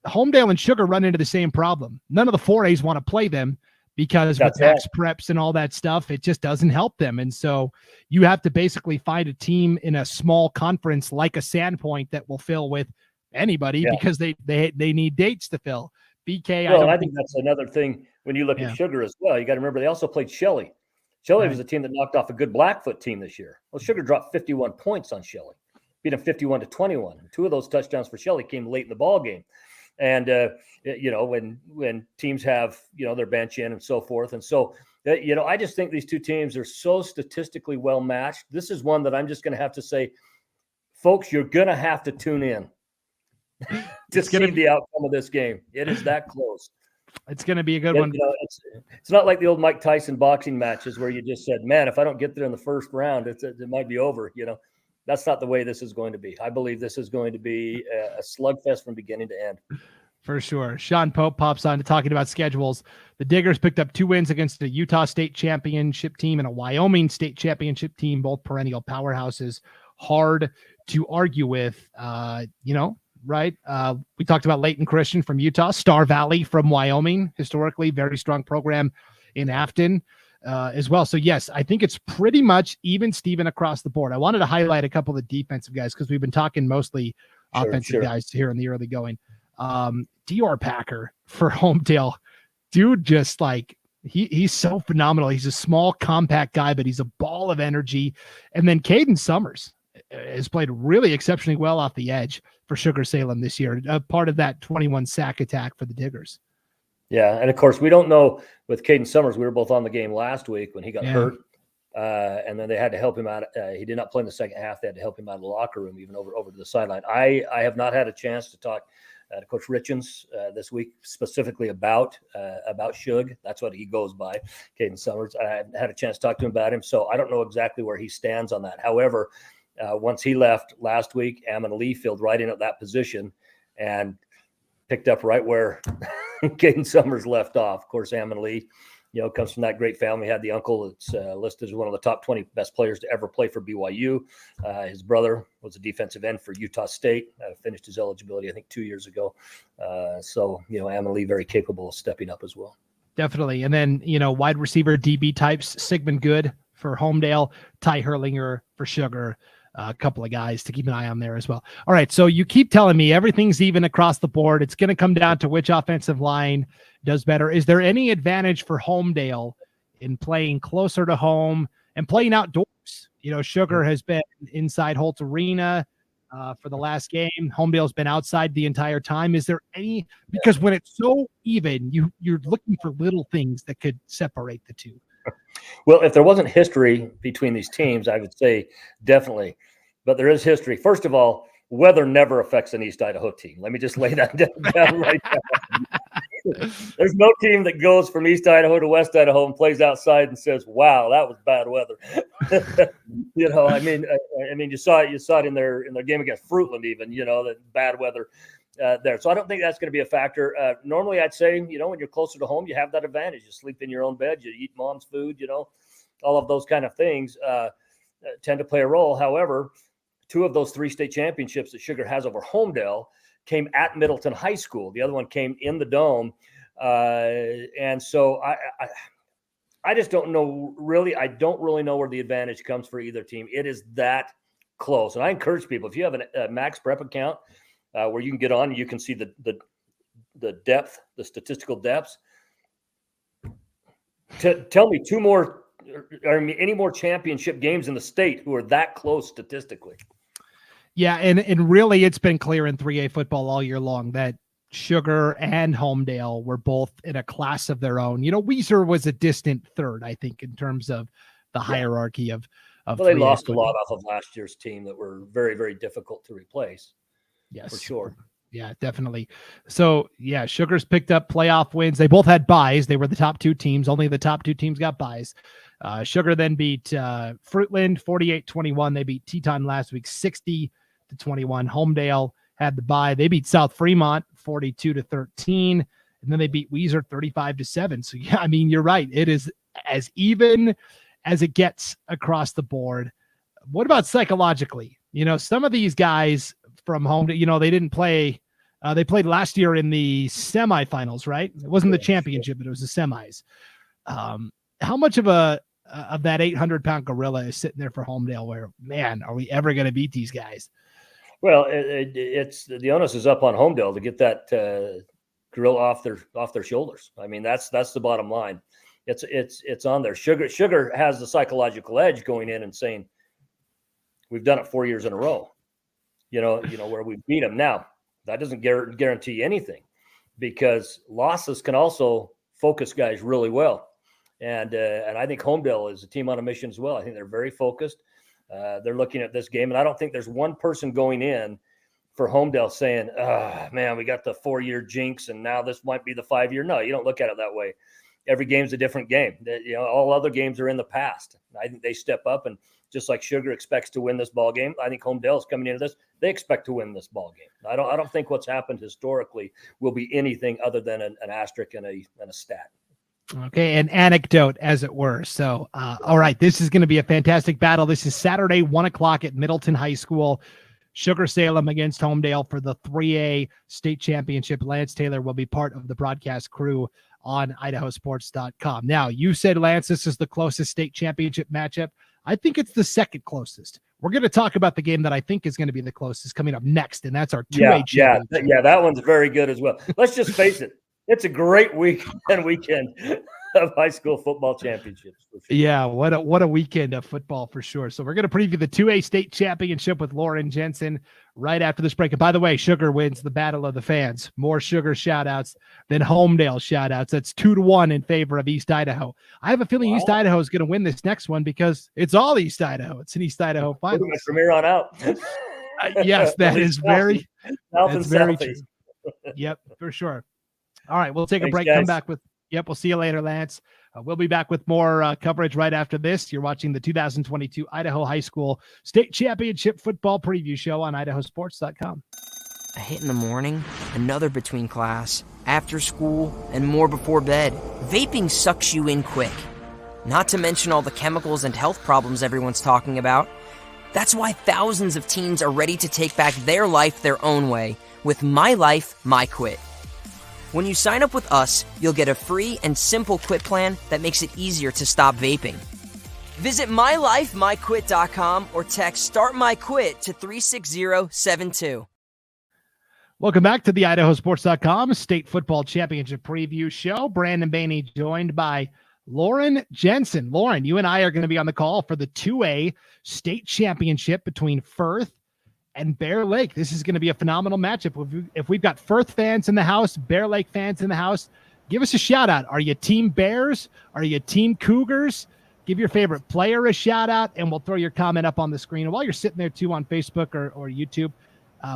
Homedale and Sugar run into the same problem. None of the 4As want to play them because with max preps and all that stuff, it just doesn't help them. And so you have to basically find a team in a small conference like a Sandpoint that will fill with anybody because they need dates to fill. BK, I think that's another thing when you look at Sugar as well. You got to remember they also played Shelley Shelley was a team that knocked off a good Blackfoot team this year. Well, Sugar dropped 51 points on Shelley, beat them 51-21. Two of those touchdowns for Shelley came late in the ball game. And, when teams have, their bench in and so forth. And so, I just think these two teams are so statistically well matched. This is one that I'm just going to have to say, folks, you're going to have to tune in to see the outcome of this game. It is that close. It's going to be a good one. It's not like the old Mike Tyson boxing matches where you just said, man, if I don't get there in the first round, it might be over. That's not the way this is going to be. I believe this is going to be a slugfest from beginning to end. For sure. Sean Pope pops on to talking about schedules. The Diggers picked up 2 wins against a Utah State championship team and a Wyoming State championship team, both perennial powerhouses. Hard to argue with, right? We talked about Leighton Christian from Utah, Star Valley from Wyoming, historically very strong program in Afton as well. So yes, I think it's pretty much even Steven across the board. I wanted to highlight a couple of defensive guys because we've been talking mostly offensive guys here in the early going. Dior Packer for Homedale, dude, just like he's so phenomenal. He's a small, compact guy, but he's a ball of energy. And then Caden Summers has played really exceptionally well off the edge for Sugar Salem this year, part of that 21 sack attack for the Diggers. Yeah, and of course, we don't know with Caden Summers. We were both on the game last week when he got hurt, and then they had to help him out. He did not play in the second half. They had to help him out of the locker room, even over to the sideline. I have not had a chance to talk to Coach Richens this week specifically about Shug. That's what he goes by, Caden Summers. I haven't had a chance to talk to him about him, so I don't know exactly where he stands on that. However, once he left last week, Ammon Lee filled right in at that position and picked up right where Caden Summers left off. Of course, Ammon Lee, comes from that great family. Had the uncle that's listed as one of the top 20 best players to ever play for BYU. His brother was a defensive end for Utah State. Finished his eligibility, I think, 2 years ago. So, Ammon Lee, very capable of stepping up as well. Definitely. And then, wide receiver DB types, Sigmund Good for Homedale, Ty Herlinger for Sugar. A couple of guys to keep an eye on there as well. All right. So you keep telling me everything's even across the board. It's going to come down to which offensive line does better. Is there any advantage for Homedale in playing closer to home and playing outdoors? Sugar has been inside Holt Arena for the last game. Homedale's been outside the entire time. Is there any, because when it's so even, you're looking for little things that could separate the two. Well, if there wasn't history between these teams, I would say definitely. But there is history. First of all, weather never affects an East Idaho team. Let me just lay that down right now. There's no team that goes from East Idaho to West Idaho and plays outside and says, "Wow, that was bad weather." You saw it in their game against Fruitland, even. That bad weather there. So I don't think that's going to be a factor. Normally, I'd say, when you're closer to home, you have that advantage. You sleep in your own bed, you eat mom's food, all of those kind of things tend to play a role. However, 2 of those 3 state championships that Sugar has over Homedale came at Middleton High School. The other one came in the Dome. And so I just don't know really. I don't really know where the advantage comes for either team. It is that close. And I encourage people, if you have a Max Prep account where you can get on and you can see the depth, the statistical depths, tell me any more championship games in the state who are that close statistically. Yeah, and really it's been clear in 3A football all year long that Sugar and Homedale were both in a class of their own. Weiser was a distant third, I think, in terms of the hierarchy of well, they lost football. A lot off of last year's team that were very, very difficult to replace. Yes, for sure. Yeah, definitely. So, yeah, Sugar's picked up playoff wins. They both had byes. They were the top 2 teams. Only the top 2 teams got byes. Sugar then beat Fruitland 48-21. They beat Teton last week 60-21. Homedale had the bye. They beat South Fremont 42-13. And then they beat Weiser 35-7. So, yeah, I mean, you're right. It is as even as it gets across the board. What about psychologically? Some of these guys from home, they didn't play. They played last year in the semifinals, right? It wasn't the championship, but it was the semis. How much of that 800-pound gorilla is sitting there for Homedale where, man, are we ever going to beat these guys? Well, it's the onus is up on Homedale to get that gorilla off their shoulders. I mean, that's the bottom line. It's on there. Sugar has the psychological edge going in and saying, we've done it 4 years in a row, where we beat them. Now, that doesn't guarantee anything, because losses can also focus guys really well. And I think Homedale is a team on a mission as well. I think they're very focused. They're looking at this game, and I don't think there's one person going in for Homedale saying, man, we got the 4-year jinx, and now this might be the 5-year. No, you don't look at it that way. Every game's a different game. All other games are in the past. I think they step up, and just like Sugar expects to win this ball game, I think Homedale is coming into this. They expect to win this ball game. I don't think what's happened historically will be anything other than an asterisk and a stat. Okay, an anecdote, as it were. So, all right, this is going to be a fantastic battle. This is Saturday, 1:00 at Middleton High School. Sugar Salem against Homedale for the 3A state championship. Lance Taylor will be part of the broadcast crew on IdahoSports.com. Now, you said, Lance, this is the closest state championship matchup. I think it's the second closest. We're going to talk about the game that I think is going to be the closest coming up next, and that's our 2A championship. Yeah, that one's very good as well. Let's just face it. It's a great weekend of high school football championships. For sure. Yeah, what a weekend of football for sure. So we're going to preview the 2A state championship with Lauren Jensen right after this break. And by the way, Sugar wins the Battle of the Fans. More Sugar shout-outs than Homedale shout-outs. That's 2-1 in favor of East Idaho. I have a feeling East Idaho is going to win this next one because it's all East Idaho. It's an East Idaho final. From here on out. Yes, that is very true. Yep, for sure. All right, we'll take a break. Guys. Come back with. Yep, we'll see you later, Lance. We'll be back with more coverage right after this. You're watching the 2022 Idaho High School State Championship Football Preview Show on IdahoSports.com. A hit in the morning, another between class, after school, and more before bed. Vaping sucks you in quick. Not to mention all the chemicals and health problems everyone's talking about. That's why thousands of teens are ready to take back their life their own way with My Life, My Quit. When you sign up with us, you'll get a free and simple quit plan that makes it easier to stop vaping. Visit mylifemyquit.com or text Start My Quit to 36072. Welcome back to the IdahoSports.com State Football Championship Preview Show. Brandon Bainey joined by Lauren Jensen. Lauren, you and I are going to be on the call for the 2A state championship between Firth and Bear Lake. This is going to be a phenomenal matchup. If we've got Firth fans in the house, Bear Lake fans in the house, give us a shout out. Are you Team Bears? Are you Team Cougars? Give your favorite player a shout out, and we'll throw your comment up on the screen. And while you're sitting there too on Facebook or YouTube,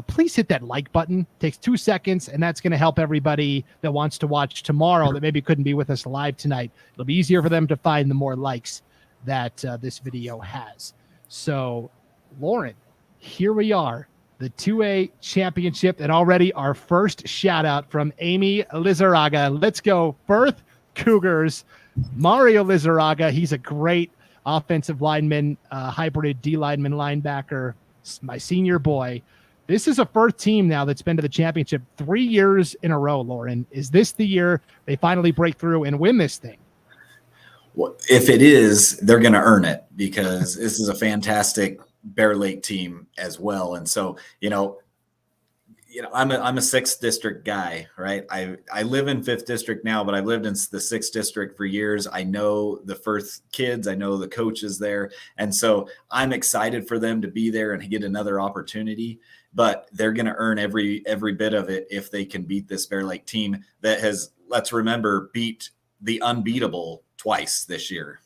please hit that like button. It takes 2 seconds, and that's going to help everybody that wants to watch tomorrow that maybe couldn't be with us live tonight. It'll be easier for them to find the more likes that this video has. So, Lauren, here we are, the 2A championship, and already our first shout out from Amy Lizarraga. Let's go, Firth Cougars. Mario Lizarraga, he's a great offensive lineman, hybrid D lineman linebacker, my senior boy. This is a Firth team now that's been to the championship 3 years in a row, Lauren. Is this the year they finally break through and win this thing? Well, if it is, they're going to earn it because this is a fantastic Bear Lake team as well. And so, I'm a 6th district guy, right? I live in 5th district now, but I've lived in the 6th district for years. I know the Firth kids, I know the coaches there. And so I'm excited for them to be there and get another opportunity, but they're going to earn every bit of it if they can beat this Bear Lake team that has, let's remember, beat the unbeatable twice this year.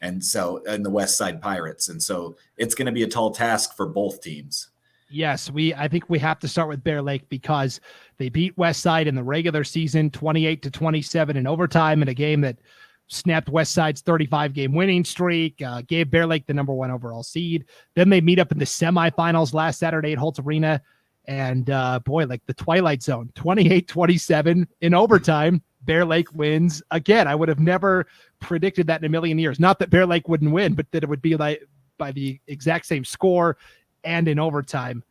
And so, and the West Side Pirates. And so it's going to be a tall task for both teams. Yes, I think we have to start with Bear Lake because they beat West Side in the regular season 28-27 in overtime in a game that snapped West Side's 35-game winning streak, gave Bear Lake the number 1 overall seed. Then they meet up in the semifinals last Saturday at Holt Arena. And like the Twilight Zone, 28-27 in overtime. Bear Lake wins again. I would have never predicted that in a million years. Not that Bear Lake wouldn't win, but that it would be like by the exact same score and in overtime.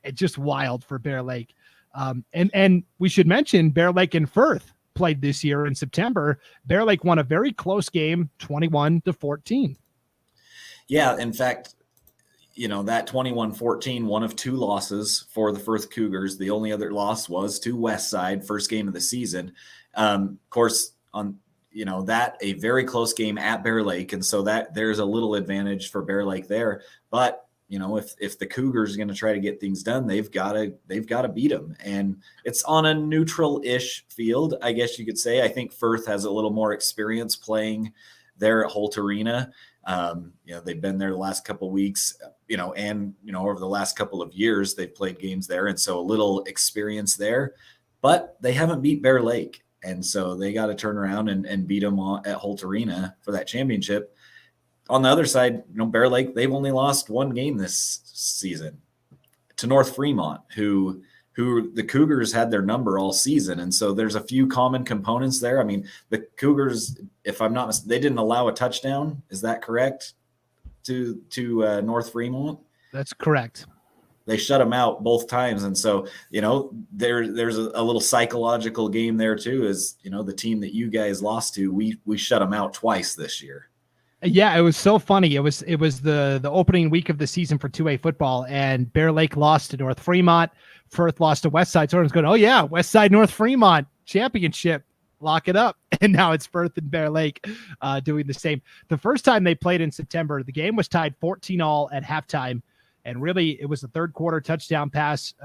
It's just wild for Bear Lake. And we should mention Bear Lake and Firth played this year in September. Bear Lake won a very close game, 21-14. Yeah, in fact, that 21-14, one of 2 losses for the Firth Cougars. The only other loss was to West Side, first game of the season. Of course, that a very close game at Bear Lake. And so that there's a little advantage for Bear Lake there. But, if the Cougars are going to try to get things done, they've got to beat them. And it's on a neutral-ish field, I guess you could say. I think Firth has a little more experience playing there at Holt Arena. They've been there the last couple of weeks, and over the last couple of years, they've played games there. And so a little experience there, but they haven't beat Bear Lake. And so they got to turn around and beat them at Holt Arena for that championship. On the other side, Bear Lake, they've only lost one game this season to North Fremont, who the Cougars had their number all season. And so there's a few common components there. I mean, the Cougars, if I'm not mistaken, they didn't allow a touchdown. Is that correct? To North Fremont? That's correct. They shut them out both times. And so, there's a little psychological game there too, is, the team that you guys lost to, we shut them out twice this year. Yeah, it was so funny. It was the opening week of the season for 2A football, and Bear Lake lost to North Fremont. Firth lost to Westside. So everyone's going, oh yeah, Westside North Fremont championship, lock it up. And now it's Firth and Bear Lake doing the same. The first time they played in September, the game was tied 14-all at halftime, and really it was the third quarter touchdown pass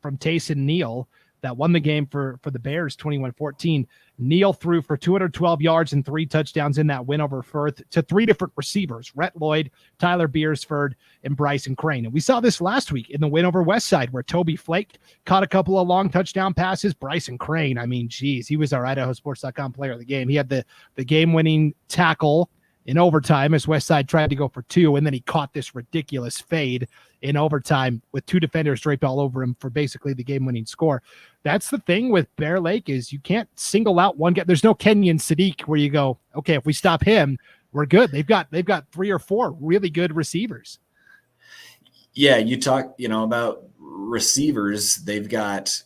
from Tayson Neal that won the game for the Bears 21-14. Neal threw for 212 yards and 3 touchdowns in that win over Firth to 3 different receivers: Rhett Lloyd, Tyler Beersford, and Bryson Crane. And we saw this last week in the win over Westside, where Toby Flake caught a couple of long touchdown passes. Bryson Crane, I mean, geez, he was our IdahoSports.com player of the game. He had the game-winning tackle in overtime as Westside tried to go for 2, and then he caught this ridiculous fade in overtime with 2 defenders draped all over him for basically the game-winning score. That's the thing with Bear Lake, is you can't single out one guy. There's no Kenyon Sadiq where you go, okay, if we stop him, we're good. They've got 3 or 4 really good receivers. Yeah, you talk, about receivers. They've got,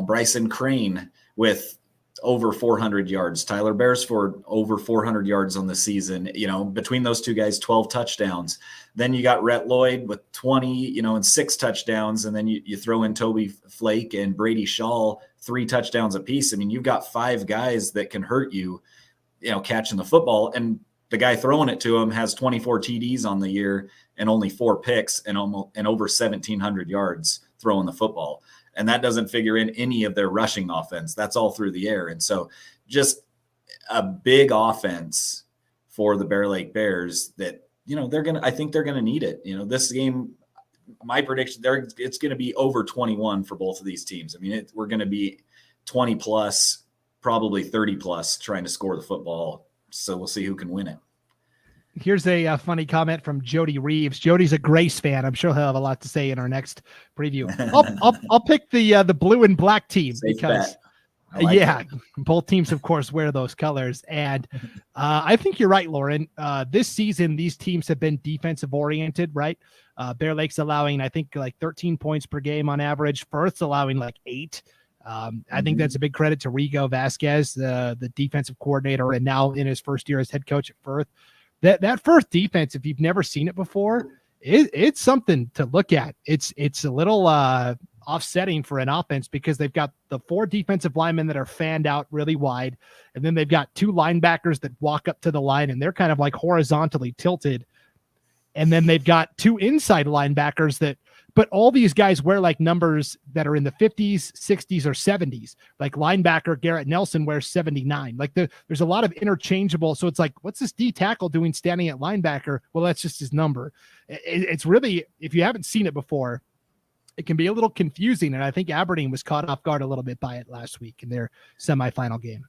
Bryson Crane with over 400 yards, Tyler Beersford over 400 yards on the season. Between those two guys, 12 touchdowns. Then you got Rhett Lloyd with 20, and 6 touchdowns. And then you throw in Toby Flake and Brady Shaw, 3 touchdowns apiece. I mean, you've got 5 guys that can hurt you, catching the football. And the guy throwing it to him has 24 TDs on the year and only 4 picks and over 1,700 yards throwing the football. And that doesn't figure in any of their rushing offense. That's all through the air. And so just a big offense for the Bear Lake Bears that, I think they're going to need it. This game, my prediction there, it's going to be over 21 for both of these teams. I mean, we're going to be 20 plus, probably 30 plus trying to score the football. So we'll see who can win it. Here's a funny comment from Jody Reeves. Jody's a Grace fan. I'm sure he'll have a lot to say in our next preview. I'll pick the blue and black team because both teams, of course, wear those colors. And I think you're right, Lauren. This season, these teams have been defensive oriented, right? Bear Lake's allowing, I think, like 13 points per game on average. Firth's allowing like 8. I think that's a big credit to Rigo Vasquez, the defensive coordinator, and now in his first year as head coach at Firth. That Firth defense, if you've never seen it before, it's something to look at. It's a little offsetting for an offense because they've got the 4 defensive linemen that are fanned out really wide, and then they've got 2 linebackers that walk up to the line and they're kind of like horizontally tilted, and then they've got 2 inside linebackers but all these guys wear like numbers that are in the 50s, 60s, or 70s. Like linebacker Garrett Nelson wears 79. Like there's a lot of interchangeable. So it's like, what's this D tackle doing standing at linebacker? Well, that's just his number. It's really, if you haven't seen it before, it can be a little confusing. And I think Aberdeen was caught off guard a little bit by it last week in their semifinal game.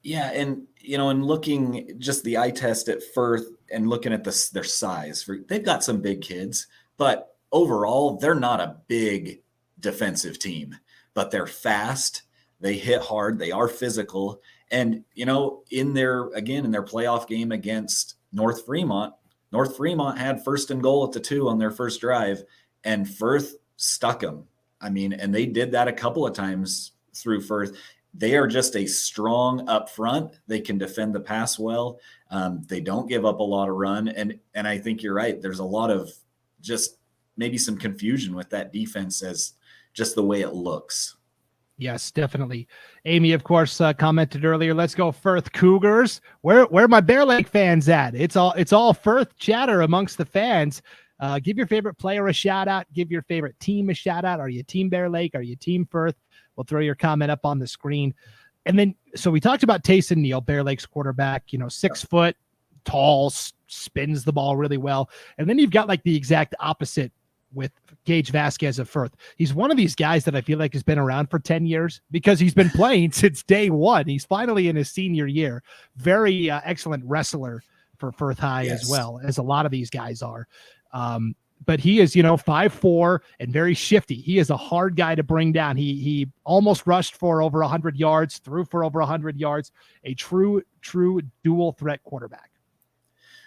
Yeah, and and looking just the eye test at Firth and looking at their size, they've got some big kids, but overall, they're not a big defensive team, but they're fast. They hit hard. They are physical. And, in their playoff game against North Fremont had 1st and goal at the 2 on their first drive, and Firth stuck them. I mean, and they did that a couple of times through Firth. They are just a strong up front. They can defend the pass well. They don't give up a lot of run. And I think you're right. There's a lot of just maybe some confusion with that defense as just the way it looks. Yes, definitely. Amy, of course, commented earlier. Let's go Firth Cougars. Where are my Bear Lake fans at? It's all Firth chatter amongst the fans. Give your favorite player a shout out. Give your favorite team a shout out. Are you Team Bear Lake? Are you Team Firth? We'll throw your comment up on the screen. And then, so we talked about Taysom Neal, Bear Lake's quarterback. 6 foot, tall, spins the ball really well. And then you've got like the exact opposite with Gage Vasquez of Firth. He's one of these guys that I feel like has been around for 10 years because he's been playing since day one. He's finally in his senior year. Very excellent wrestler for Firth High as well, as a lot of these guys are. But he is, 5'4" and very shifty. He is a hard guy to bring down. He almost rushed for over 100 yards, threw for over 100 yards, a true dual threat quarterback.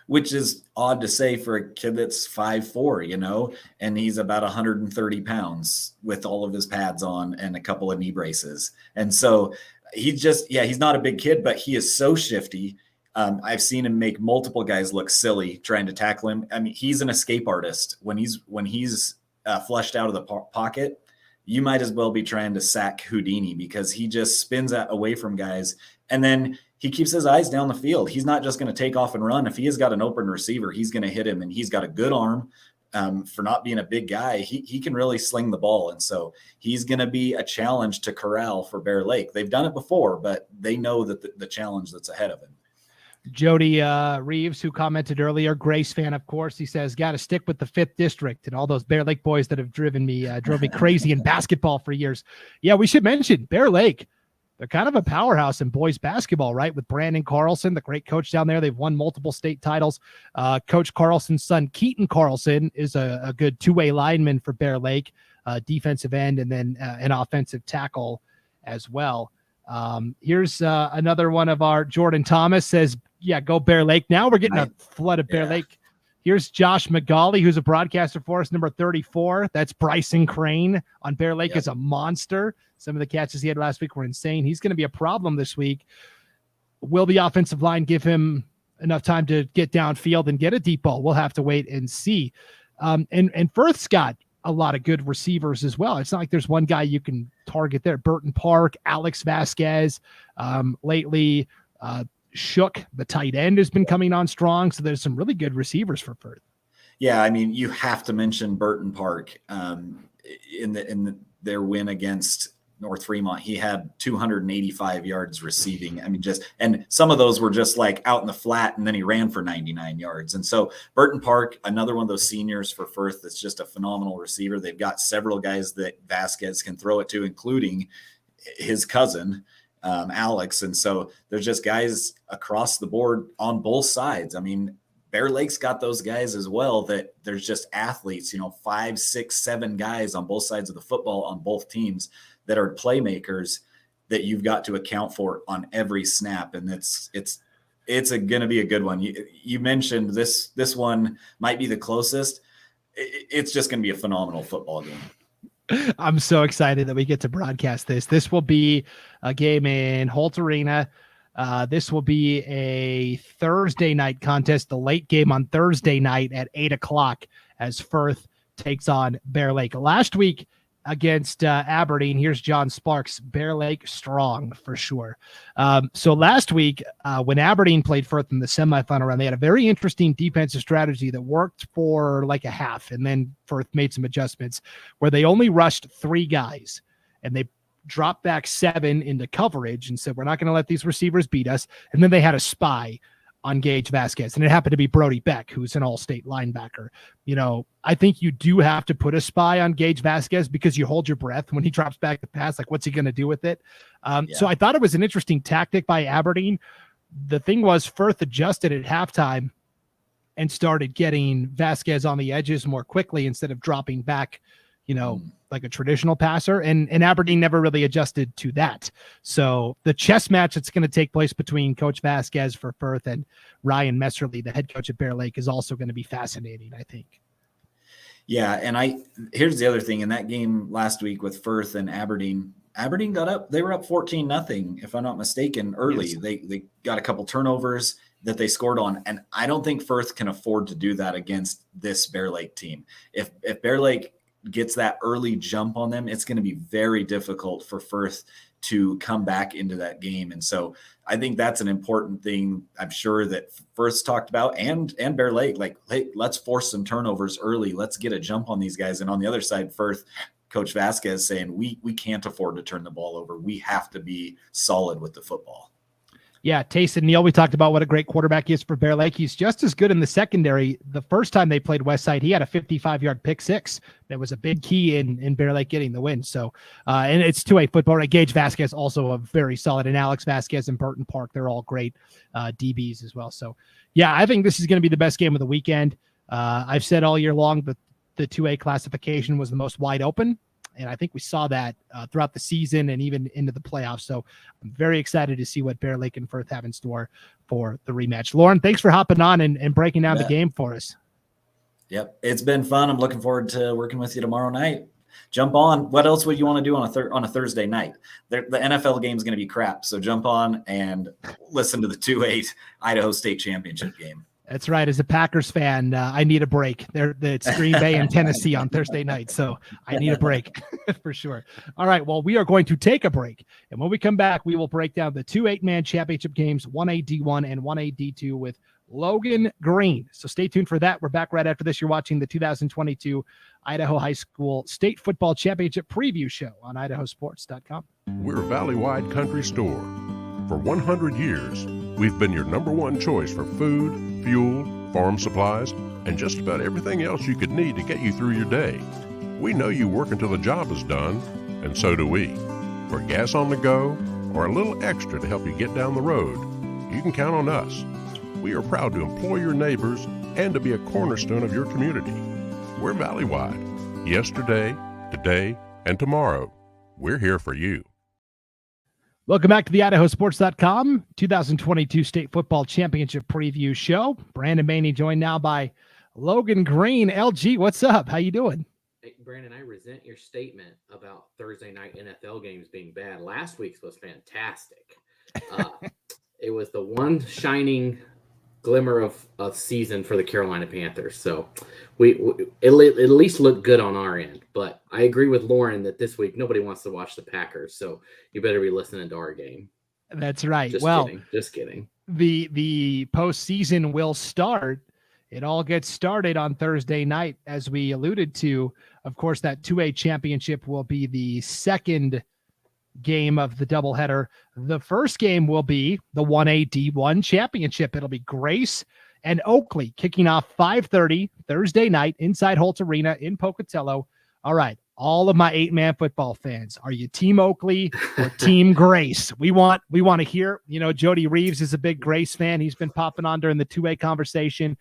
Which is odd to say for a kid that's 5'4", and he's about 130 pounds with all of his pads on and a couple of knee braces. And so he's not a big kid, but he is so shifty. I've seen him make multiple guys look silly trying to tackle him. I mean, he's an escape artist. When he's flushed out of the pocket, you might as well be trying to sack Houdini because he just spins away from guys. And then he keeps his eyes down the field. He's not just going to take off and run. If he has got an open receiver, he's going to hit him, and he's got a good arm for not being a big guy. He can really sling the ball. And so he's going to be a challenge to corral for Bear Lake. They've done it before, but they know that the challenge that's ahead of him. Jody Reeves, who commented earlier, Grace fan, of course, he says, got to stick with the 5th district and all those Bear Lake boys that have drove me crazy in basketball for years. Yeah, we should mention Bear Lake. They're kind of a powerhouse in boys basketball, right? With Brandon Carlson, the great coach down there. They've won multiple state titles. Coach Carlson's son, Keaton Carlson, is a good two-way lineman for Bear Lake, defensive end, and then an offensive tackle as well. Here's another one of our Jordan Thomas says, yeah, go Bear Lake. Now we're getting a flood of Bear Lake. Here's Josh McGauley, who's a broadcaster for us, number 34. That's Bryson Crane on Bear Lake is a monster. Some of the catches he had last week were insane. He's going to be a problem this week. Will the offensive line give him enough time to get downfield and get a deep ball? We'll have to wait and see. And Firth's got a lot of good receivers as well. It's not like there's one guy you can target there. Burton Park, Alex Vasquez, lately, Shook, the tight end, has been coming on strong. So there's some really good receivers for Firth. Yeah, I mean, you have to mention Burton Park in their win against North Fremont. He had 285 yards receiving. I mean, and some of those were just like out in the flat, and then he ran for 99 yards. And so Burton Park, another one of those seniors for Firth, that's just a phenomenal receiver. They've got several guys that Vasquez can throw it to, including his cousin, Alex. And so there's just guys across the board on both sides. I mean, Bear Lake's got those guys as well, that there's just athletes, 5, 6, 7 guys on both sides of the football on both teams that are playmakers that you've got to account for on every snap. And it's going to be a good one. You mentioned this one might be the closest. It's just going to be a phenomenal football game. I'm so excited that we get to broadcast this. This will be a game in Holt Arena. This will be a Thursday night contest, the late game on Thursday night at 8:00 as Firth takes on Bear Lake. Last week against Aberdeen, here's John Sparks, Bear Lake strong for sure. So last week when Aberdeen played Firth in the semifinal round, they had a very interesting defensive strategy that worked for like a half, and then Firth made some adjustments where they only rushed 3 guys, and they dropped back 7 into coverage and said, we're not going to let these receivers beat us. And then they had a spy on Gage Vasquez, and it happened to be Brody Beck, who's an all-state linebacker. I think you do have to put a spy on Gage Vasquez because you hold your breath when he drops back the pass. Like, what's he going to do with it? So I thought it was an interesting tactic by Aberdeen. The thing was, Firth adjusted at halftime and started getting Vasquez on the edges more quickly instead of dropping back, like a traditional passer, and Aberdeen never really adjusted to that. So the chess match that's going to take place between Coach Vasquez for Firth and Ryan Messerly, the head coach at Bear Lake, is also going to be fascinating, I think. Yeah, and here's the other thing. In that game last week with Firth and Aberdeen got up. They were up 14-0, if I'm not mistaken, early. Yes. They got a couple turnovers that they scored on, and I don't think Firth can afford to do that against this Bear Lake team. If Bear Lake gets that early jump on them, it's going to be very difficult for Firth to come back into that game. And so I think that's an important thing. I'm sure that Firth talked about and Bear Lake, like, hey, let's force some turnovers early. Let's get a jump on these guys. And on the other side, Firth, Coach Vasquez saying, we can't afford to turn the ball over. We have to be solid with the football. Yeah, Taysom Neal, we talked about what a great quarterback he is for Bear Lake. He's just as good in the secondary. The first time they played Westside, he had a 55-yard pick six. That was a big key in Bear Lake getting the win. So, and it's 2A football. Right? Gage Vasquez also a very solid, and Alex Vasquez and Burton Park, they're all great DBs as well. So, yeah, I think this is going to be the best game of the weekend. I've said all year long that the 2A classification was the most wide open. And I think we saw that throughout the season and even into the playoffs. So I'm very excited to see what Bear Lake and Firth have in store for the rematch. Lauren, thanks for hopping on and breaking down the game for us. Yep, it's been fun. I'm looking forward to working with you tomorrow night. Jump on. What else would you want to do on a Thursday night? The NFL game is going to be crap. So jump on and listen to the 2-8 Idaho State Championship game. That's right. As a Packers fan, I need a break. It's Green Bay and Tennessee on Thursday night, so I need a break for sure. All right, well, we are going to take a break, and when we come back, we will break down the 2 8-man championship games, 1A D1 and 1A D2 with Logan Green. So stay tuned for that. We're back right after this. You're watching the 2022 Idaho High School State Football Championship Preview Show on IdahoSports.com. We're Valley-wide country store. For 100 years, we've been your number one choice for food, fuel, farm supplies, and just about everything else you could need to get you through your day. We know you work until the job is done, and so do we. For gas on the go or a little extra to help you get down the road, you can count on us. We are proud to employ your neighbors and to be a cornerstone of your community. We're Valley-wide. Yesterday, today, and tomorrow. We're here for you. Welcome back to the IdahoSports.com 2022 State Football Championship Preview Show. Brandon Maney joined now by Logan Green. LG, what's up? How you doing? Hey, Brandon, I resent your statement about Thursday night NFL games being bad. Last week's was fantastic. It was the one shining glimmer of season for the Carolina Panthers. So we at least looked good on our end. But I agree with Lauren that this week nobody wants to watch the Packers. So you better be listening to our game. That's right. Just kidding. The postseason will start. It all gets started on Thursday night, as we alluded to. Of course, that 2A championship will be the second game of the doubleheader. The first game will be the 1A D1 championship. It'll be Grace and Oakley kicking off 5:30 Thursday night inside Holt Arena in Pocatello. All right, all of my 8-man football fans, are you Team Oakley or Team Grace? We want to hear. Jody Reeves is a big Grace fan. He's been popping on during the 2A conversation.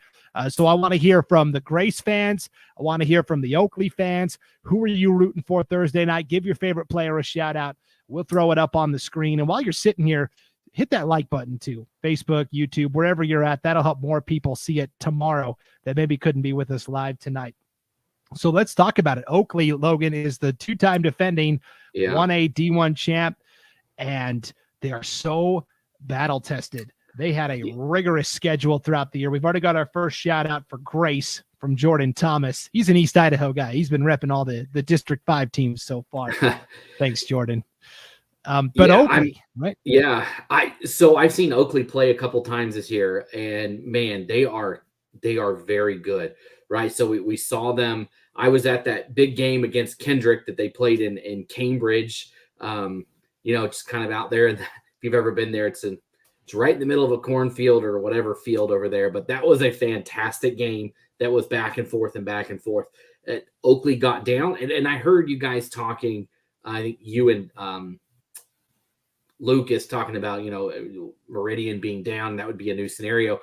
So I want to hear from the Grace fans. I want to hear from the Oakley fans. Who are you rooting for Thursday night? Give your favorite player a shout out. We'll throw it up on the screen. And while you're sitting here, hit that like button too. Facebook, YouTube, wherever you're at. That'll help more people see it tomorrow that maybe couldn't be with us live tonight. So let's talk about it. Oakley, Logan, is the 2-time defending 1A D1 champ, and they are so battle-tested. They had a rigorous schedule throughout the year. We've already got our first shout-out for Grace from Jordan Thomas. He's an East Idaho guy. He's been repping all the District 5 teams so far. Thanks, Jordan. But Oakley, right? Yeah. I've seen Oakley play a couple times this year, and man, they are very good, right? So we saw them. I was at that big game against Kendrick that they played in Cambridge. Just kind of out there. If you've ever been there, it's right in the middle of a cornfield or whatever field over there. But that was a fantastic game that was back and forth and back and forth. Oakley got down, and I heard you guys talking. I think you and Lucas talking about, Meridian being down. That would be a new scenario.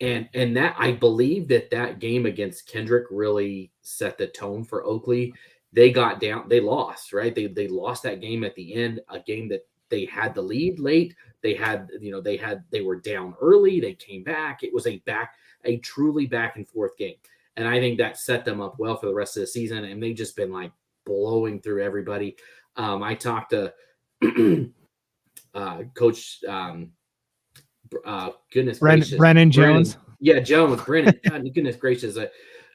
And that I believe that game against Kendrick really set the tone for Oakley. They got down, they lost, right? They lost that game at the end, a game that they had the lead late. They were down early. They came back. It was a truly back and forth game. And I think that set them up well for the rest of the season. And they've just been like blowing through everybody. I talked to Coach, goodness gracious, Brennan Jones. Yeah, Jones, Brennan. God, goodness gracious.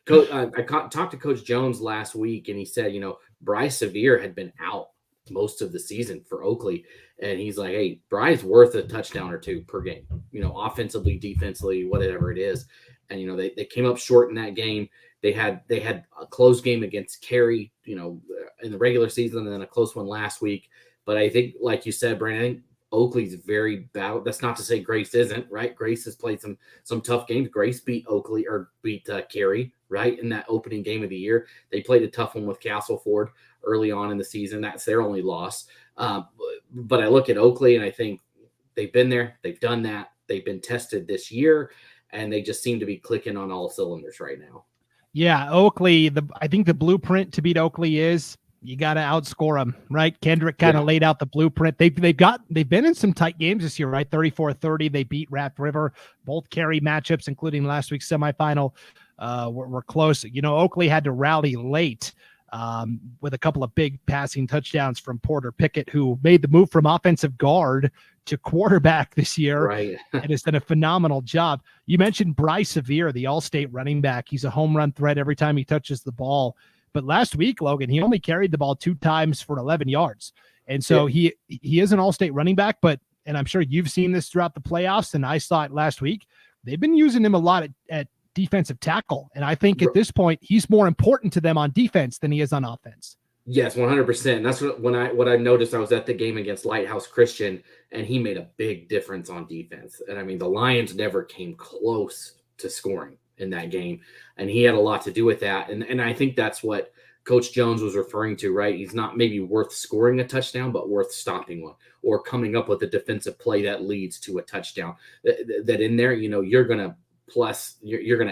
Talked to Coach Jones last week, and he said, Bryce Sevier had been out most of the season for Oakley, and he's like, "Hey, Bry's worth a touchdown or two per game, offensively, defensively, whatever it is." And they came up short in that game. They had a close game against Cary, in the regular season, and then a close one last week. But I think, like you said, Brandon, I think Oakley's very bad. That's not to say Grace isn't, right? Grace has played some tough games. Grace beat Cary, right, in that opening game of the year. They played a tough one with Castleford early on in the season. That's their only loss. But I look at Oakley and I think they've been there. They've done that. They've been tested this year, and they just seem to be clicking on all cylinders right now. Yeah, Oakley, I think the blueprint to beat Oakley is you got to outscore them, right? Kendrick kind of laid out the blueprint. They've been in some tight games this year, right? 34-30. They beat Raft River. Both Cary matchups, including last week's semifinal, were close. Oakley had to rally late with a couple of big passing touchdowns from Porter Pickett, who made the move from offensive guard to quarterback this year, right? And has done a phenomenal job. You mentioned Bryce Sevier, the all-state running back. He's a home run threat every time he touches the ball. But last week, Logan, he only carried the ball 2 times for 11 yards. And so he is an all-state running back, and I'm sure you've seen this throughout the playoffs, and I saw it last week. They've been using him a lot at defensive tackle. And I think at this point, he's more important to them on defense than he is on offense. Yes, 100%. That's what I noticed. I was at the game against Lighthouse Christian, and he made a big difference on defense. And I mean, the Lions never came close to scoring in that game, and he had a lot to do with that. And I think that's what Coach Jones was referring to, right? He's not maybe worth scoring a touchdown, but worth stopping one or coming up with a defensive play that leads to a touchdown. That in there, you're going to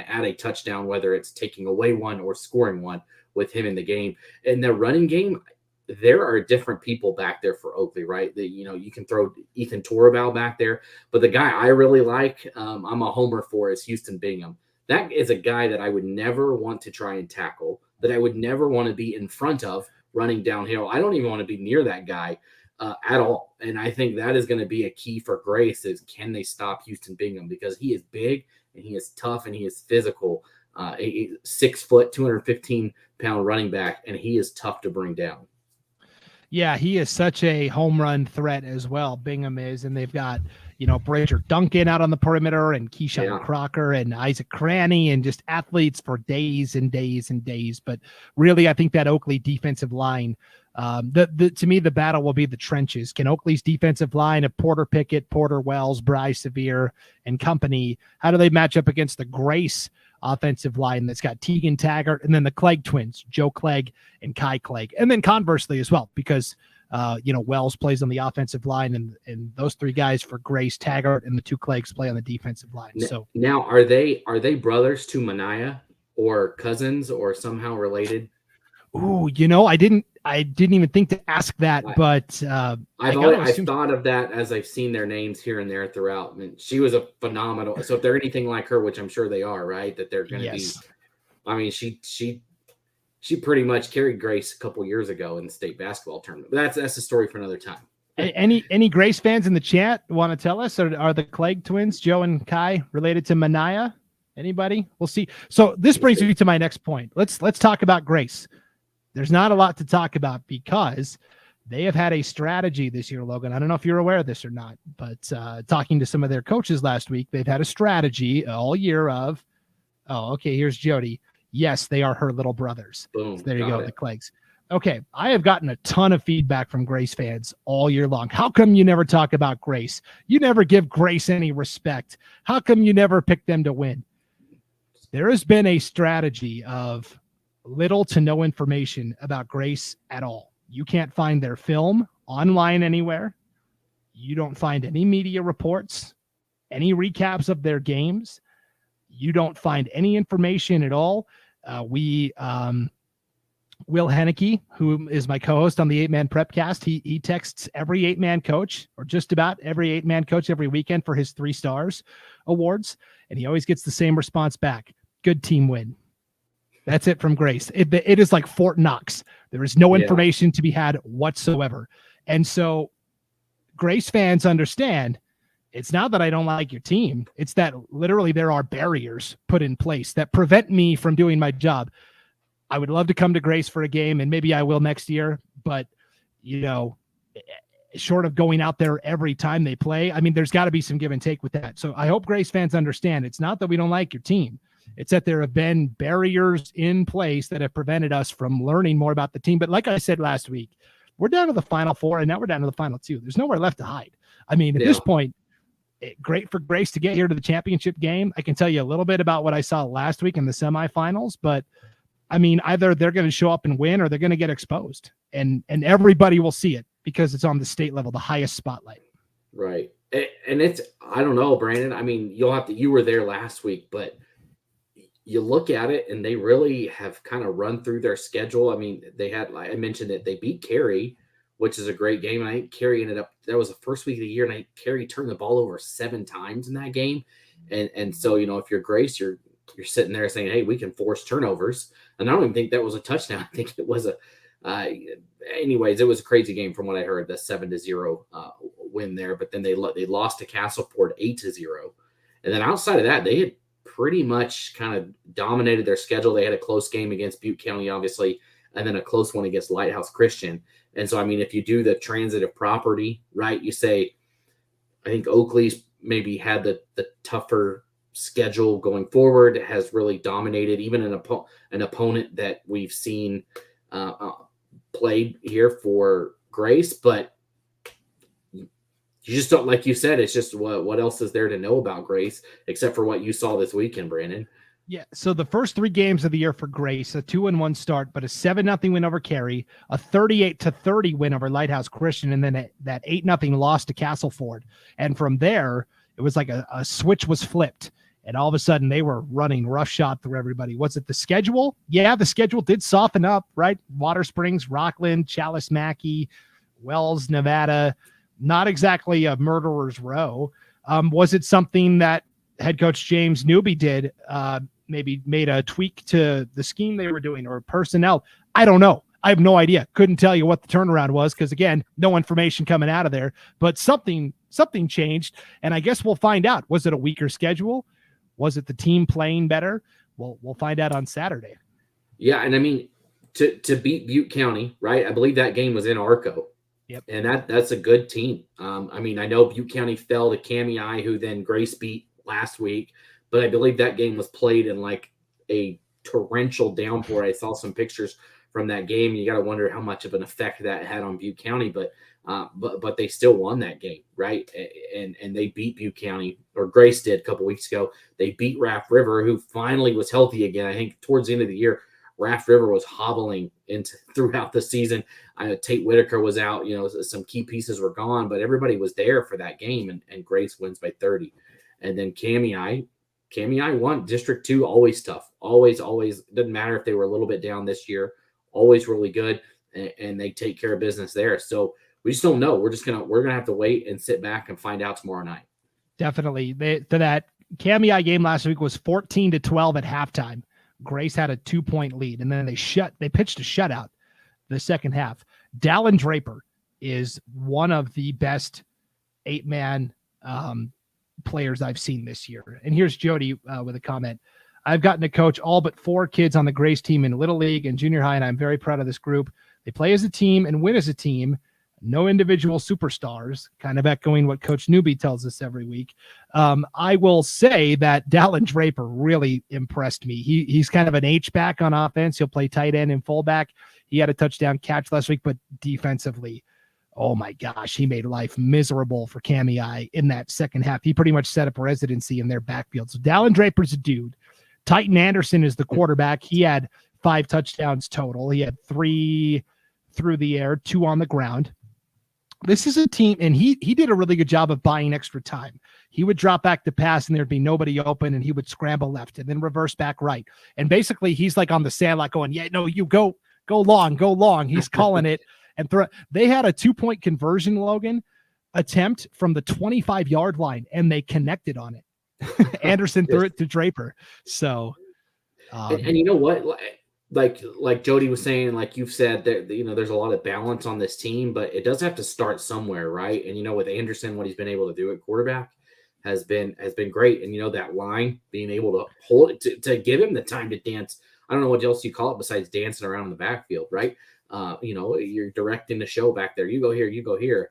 add a touchdown, whether it's taking away one or scoring one with him in the game. In the running game, there are different people back there for Oakley, right? You can throw Ethan Torabal back there, but the guy I really like, I'm a homer for, is Houston Bingham. That is a guy that I would never want to try and tackle, that I would never want to be in front of running downhill. I don't even want to be near that guy at all. And I think that is going to be a key for Grace, is can they stop Houston Bingham? Because he is big and he is tough and he is physical. 6 foot, 215-pound running back, and he is tough to bring down. Yeah, he is such a home run threat as well. Bingham is, and they've got, Bridger Duncan out on the perimeter, and Keyshawn Crocker and Isaac Cranny, and just athletes for days and days and days. But really, I think that Oakley defensive line, to me, the battle will be the trenches. Can Oakley's defensive line of Porter Pickett, Porter Wells, Bryce Sevier, and company, how do they match up against the Grace offensive line that's got Tegan Taggart and then the Clegg twins, Joe Clegg and Kai Clegg, and then conversely as well, because Wells plays on the offensive line, and those 3 guys for Grace, Taggart, and the 2 Cleggs play on the defensive line. So now, are they brothers to Mania, or cousins, or somehow related? Ooh, I didn't even think to ask that, but I've thought of that as I've seen their names here and there throughout. I mean, she was a phenomenal. So if they're anything like her, which I'm sure they are, right? That they're going to be. I mean, she pretty much carried Grace a couple years ago in the state basketball tournament. But that's a story for another time. Any Grace fans in the chat want to tell us, or are the Clegg twins, Joe and Kai, related to Mania? Anybody? We'll see. So this brings me to my next point. Let's talk about Grace. There's not a lot to talk about because they have had a strategy this year, Logan. I don't know if you're aware of this or not, but talking to some of their coaches last week, they've had a strategy all year of, here's Jody. Yes, they are her little brothers. Boom. So there you go, the Cleggs. Okay, I have gotten a ton of feedback from Grace fans all year long. How come you never talk about Grace? You never give Grace any respect. How come you never pick them to win? There has been a strategy of little to no information about Grace at all. You can't find their film online anywhere. You don't find any media reports, any recaps of their games. You don't find any information at all. Will Henneke, who is my co-host on the 8-Man Prepcast, he texts every 8-man coach, or just about every 8-man coach, every weekend for his 3 stars awards, and he always gets the same response back: good team win. That's it from Grace. It is like Fort Knox. There is no information to be had whatsoever. And so Grace fans understand It's not that I don't like your team. It's that literally there are barriers put in place that prevent me from doing my job. I would love to come to Grace for a game, and maybe I will next year, but short of going out there every time they play, I mean, there's got to be some give and take with that. So I hope Grace fans understand it's not that we don't like your team. It's that there have been barriers in place that have prevented us from learning more about the team. But like I said last week, we're down to the Final Four, and now we're down to the Final Two. There's nowhere left to hide. I mean, at this point, great for Grace to get here to the championship game. I can tell you a little bit about what I saw last week in the semifinals, but I mean, either they're going to show up and win or they're going to get exposed, and everybody will see it because it's on the state level, the highest spotlight. Right. And it's, I don't know, Brandon. I mean, you were there last week, but you look at it and they really have kind of run through their schedule. I mean, they had, like I mentioned, that they beat Cary, which is a great game. And I think Cary ended up, that was the first week of the year, and I think Cary turned the ball over 7 times in that game. And so, if you're Grace, you're sitting there saying, hey, we can force turnovers. And I don't even think that was a touchdown. I think it was anyways, it was a crazy game from what I heard, the 7-0 win there. But then they lost to Castleford 8-0. And then outside of that, they had pretty much kind of dominated their schedule. They had a close game against Butte County, obviously, and then a close one against Lighthouse Christian. And so, I mean, if you do the transitive property, right, you say, I think Oakley's maybe had the tougher schedule going forward, has really dominated even an opponent that we've seen played here for Grace, but you just don't, like you said, it's just what else is there to know about Grace except for what you saw this weekend, Brandon? Yeah. So the first 3 games of the year for Grace, a 2-1 start, but a 7-0 win over Cary, a 38-30 win over Lighthouse Christian, and then that 8-0 loss to Castleford. And from there, it was like a switch was flipped. And all of a sudden they were running roughshod through everybody. Was it the schedule? Yeah, the schedule did soften up, right? Water Springs, Rockland, Chalice Mackey, Wells, Nevada, not exactly a murderer's row. Was it something that head coach James Newby did, maybe made a tweak to the scheme they were doing or personnel? I don't know. I have no idea. Couldn't tell you what the turnaround was because, again, no information coming out of there. But something changed, and I guess we'll find out. Was it a weaker schedule? Was it the team playing better? We'll find out on Saturday. Yeah, and I mean, to beat Butte County, right? I believe that game was in Arco. Yep. And that's a good team. I mean, I know Butte County fell to Cami, who then Grace beat last week, but I believe that game was played in like a torrential downpour. I saw some pictures from that game. You got to wonder how much of an effect that had on Butte County, but they still won that game, right? And they beat Butte County, or Grace did a couple weeks ago. They beat Raft River, who finally was healthy again. I think towards the end of the year, Raft River was hobbling throughout the season. Tate Whitaker was out. Some key pieces were gone, but everybody was there for that game, and Grace wins by 30. And then Cami won. District 2, always tough. Always. Doesn't matter if they were a little bit down this year. Always really good, and they take care of business there. So we just don't know. We're gonna have to wait and sit back and find out tomorrow night. Definitely. That Cami game last week was 14-12 at halftime. Grace had a 2-point lead, and then they pitched a shutout the second half. Dallin Draper is one of the best 8-man players I've seen this year. And here's Jody with a comment. I've gotten to coach all but 4 kids on the Grace team in Little League and junior high, and I'm very proud of this group. They play as a team and win as a team. No individual superstars, kind of echoing what Coach Newby tells us every week. I will say that Dallin Draper really impressed me. He's kind of an H-back on offense. He'll play tight end and fullback. He had a touchdown catch last week, but defensively, oh my gosh, he made life miserable for Cami in that second half. He pretty much set up residency in their backfield. So Dallin Draper's a dude. Titan Anderson is the quarterback. He had 5 touchdowns total. He had 3 through the air, 2 on the ground. This is a team, and he did a really good job of buying extra time. He would drop back to pass, and there'd be nobody open, and he would scramble left and then reverse back right. And basically, he's like on the sandlot going, yeah, no, you go long. He's calling it. And they had a 2-point conversion, Logan, attempt from the 25-yard line, and they connected on it. Anderson threw it to Draper. So, and you know what? like Jody was saying, like you've said, that there's a lot of balance on this team, but it does have to start somewhere, right? And with Anderson, what he's been able to do at quarterback has been great. And that line, being able to hold it, to give him the time to dance. I don't know what else you call it besides dancing around in the backfield, right? You're directing the show back there. You go here, you go here.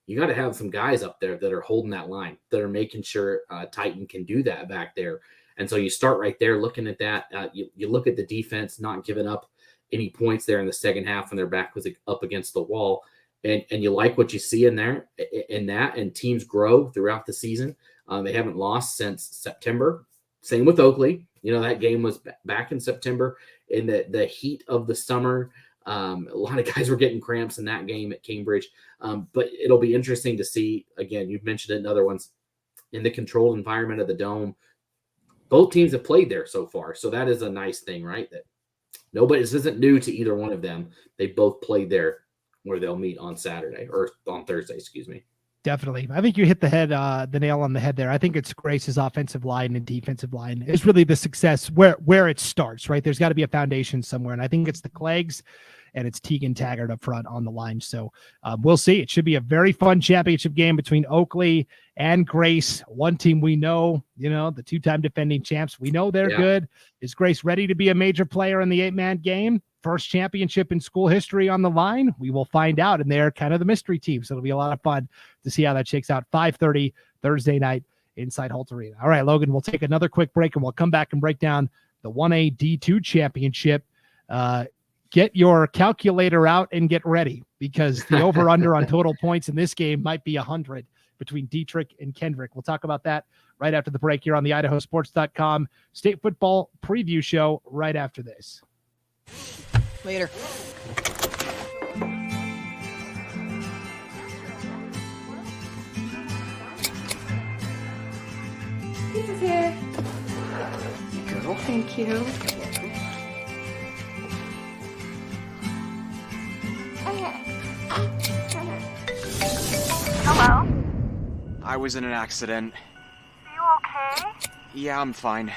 You got to have some guys up there that are holding that line, that are making sure Titan can do that back there. And so you start right there looking at that. You look at the defense not giving up any points there in the second half when their back was up against the wall. And you like what you see in there, and teams grow throughout the season. They haven't lost since September. Same with Oakley. That game was back in September in the heat of the summer. A lot of guys were getting cramps in that game at Cambridge. But it'll be interesting to see, again, you've mentioned it in other ones, in the controlled environment of the Dome. Both teams have played there so far. So that is a nice thing, right? That this isn't new to either one of them. They both played there, where they'll meet on Saturday or on Thursday, excuse me. Definitely. I think you hit the nail on the head there. I think it's Grace's offensive line and defensive line is really the success where it starts, right? There's got to be a foundation somewhere. And I think it's the Cleggs and it's Tegan Taggart up front on the line. So we'll see. It should be a very fun championship game between Oakley and Grace. One team we know, the two-time defending champs. We know they're good. Is Grace ready to be a major player in the 8-man game? First championship in school history on the line. We will find out. And they're kind of the mystery team. So it'll be a lot of fun to see how that shakes out. 5:30 Thursday night inside Holt Arena. All right, Logan, we'll take another quick break and we'll come back and break down the 1A D2 championship. Get your calculator out and get ready, because the over-under on total points in this game might be 100 between Dietrich and Kendrick. We'll talk about that right after the break here on the IdahoSports.com state football preview show right after this. Later. He's here. Girl, thank you. Hello? I was in an accident. Are you okay? Yeah, I'm fine.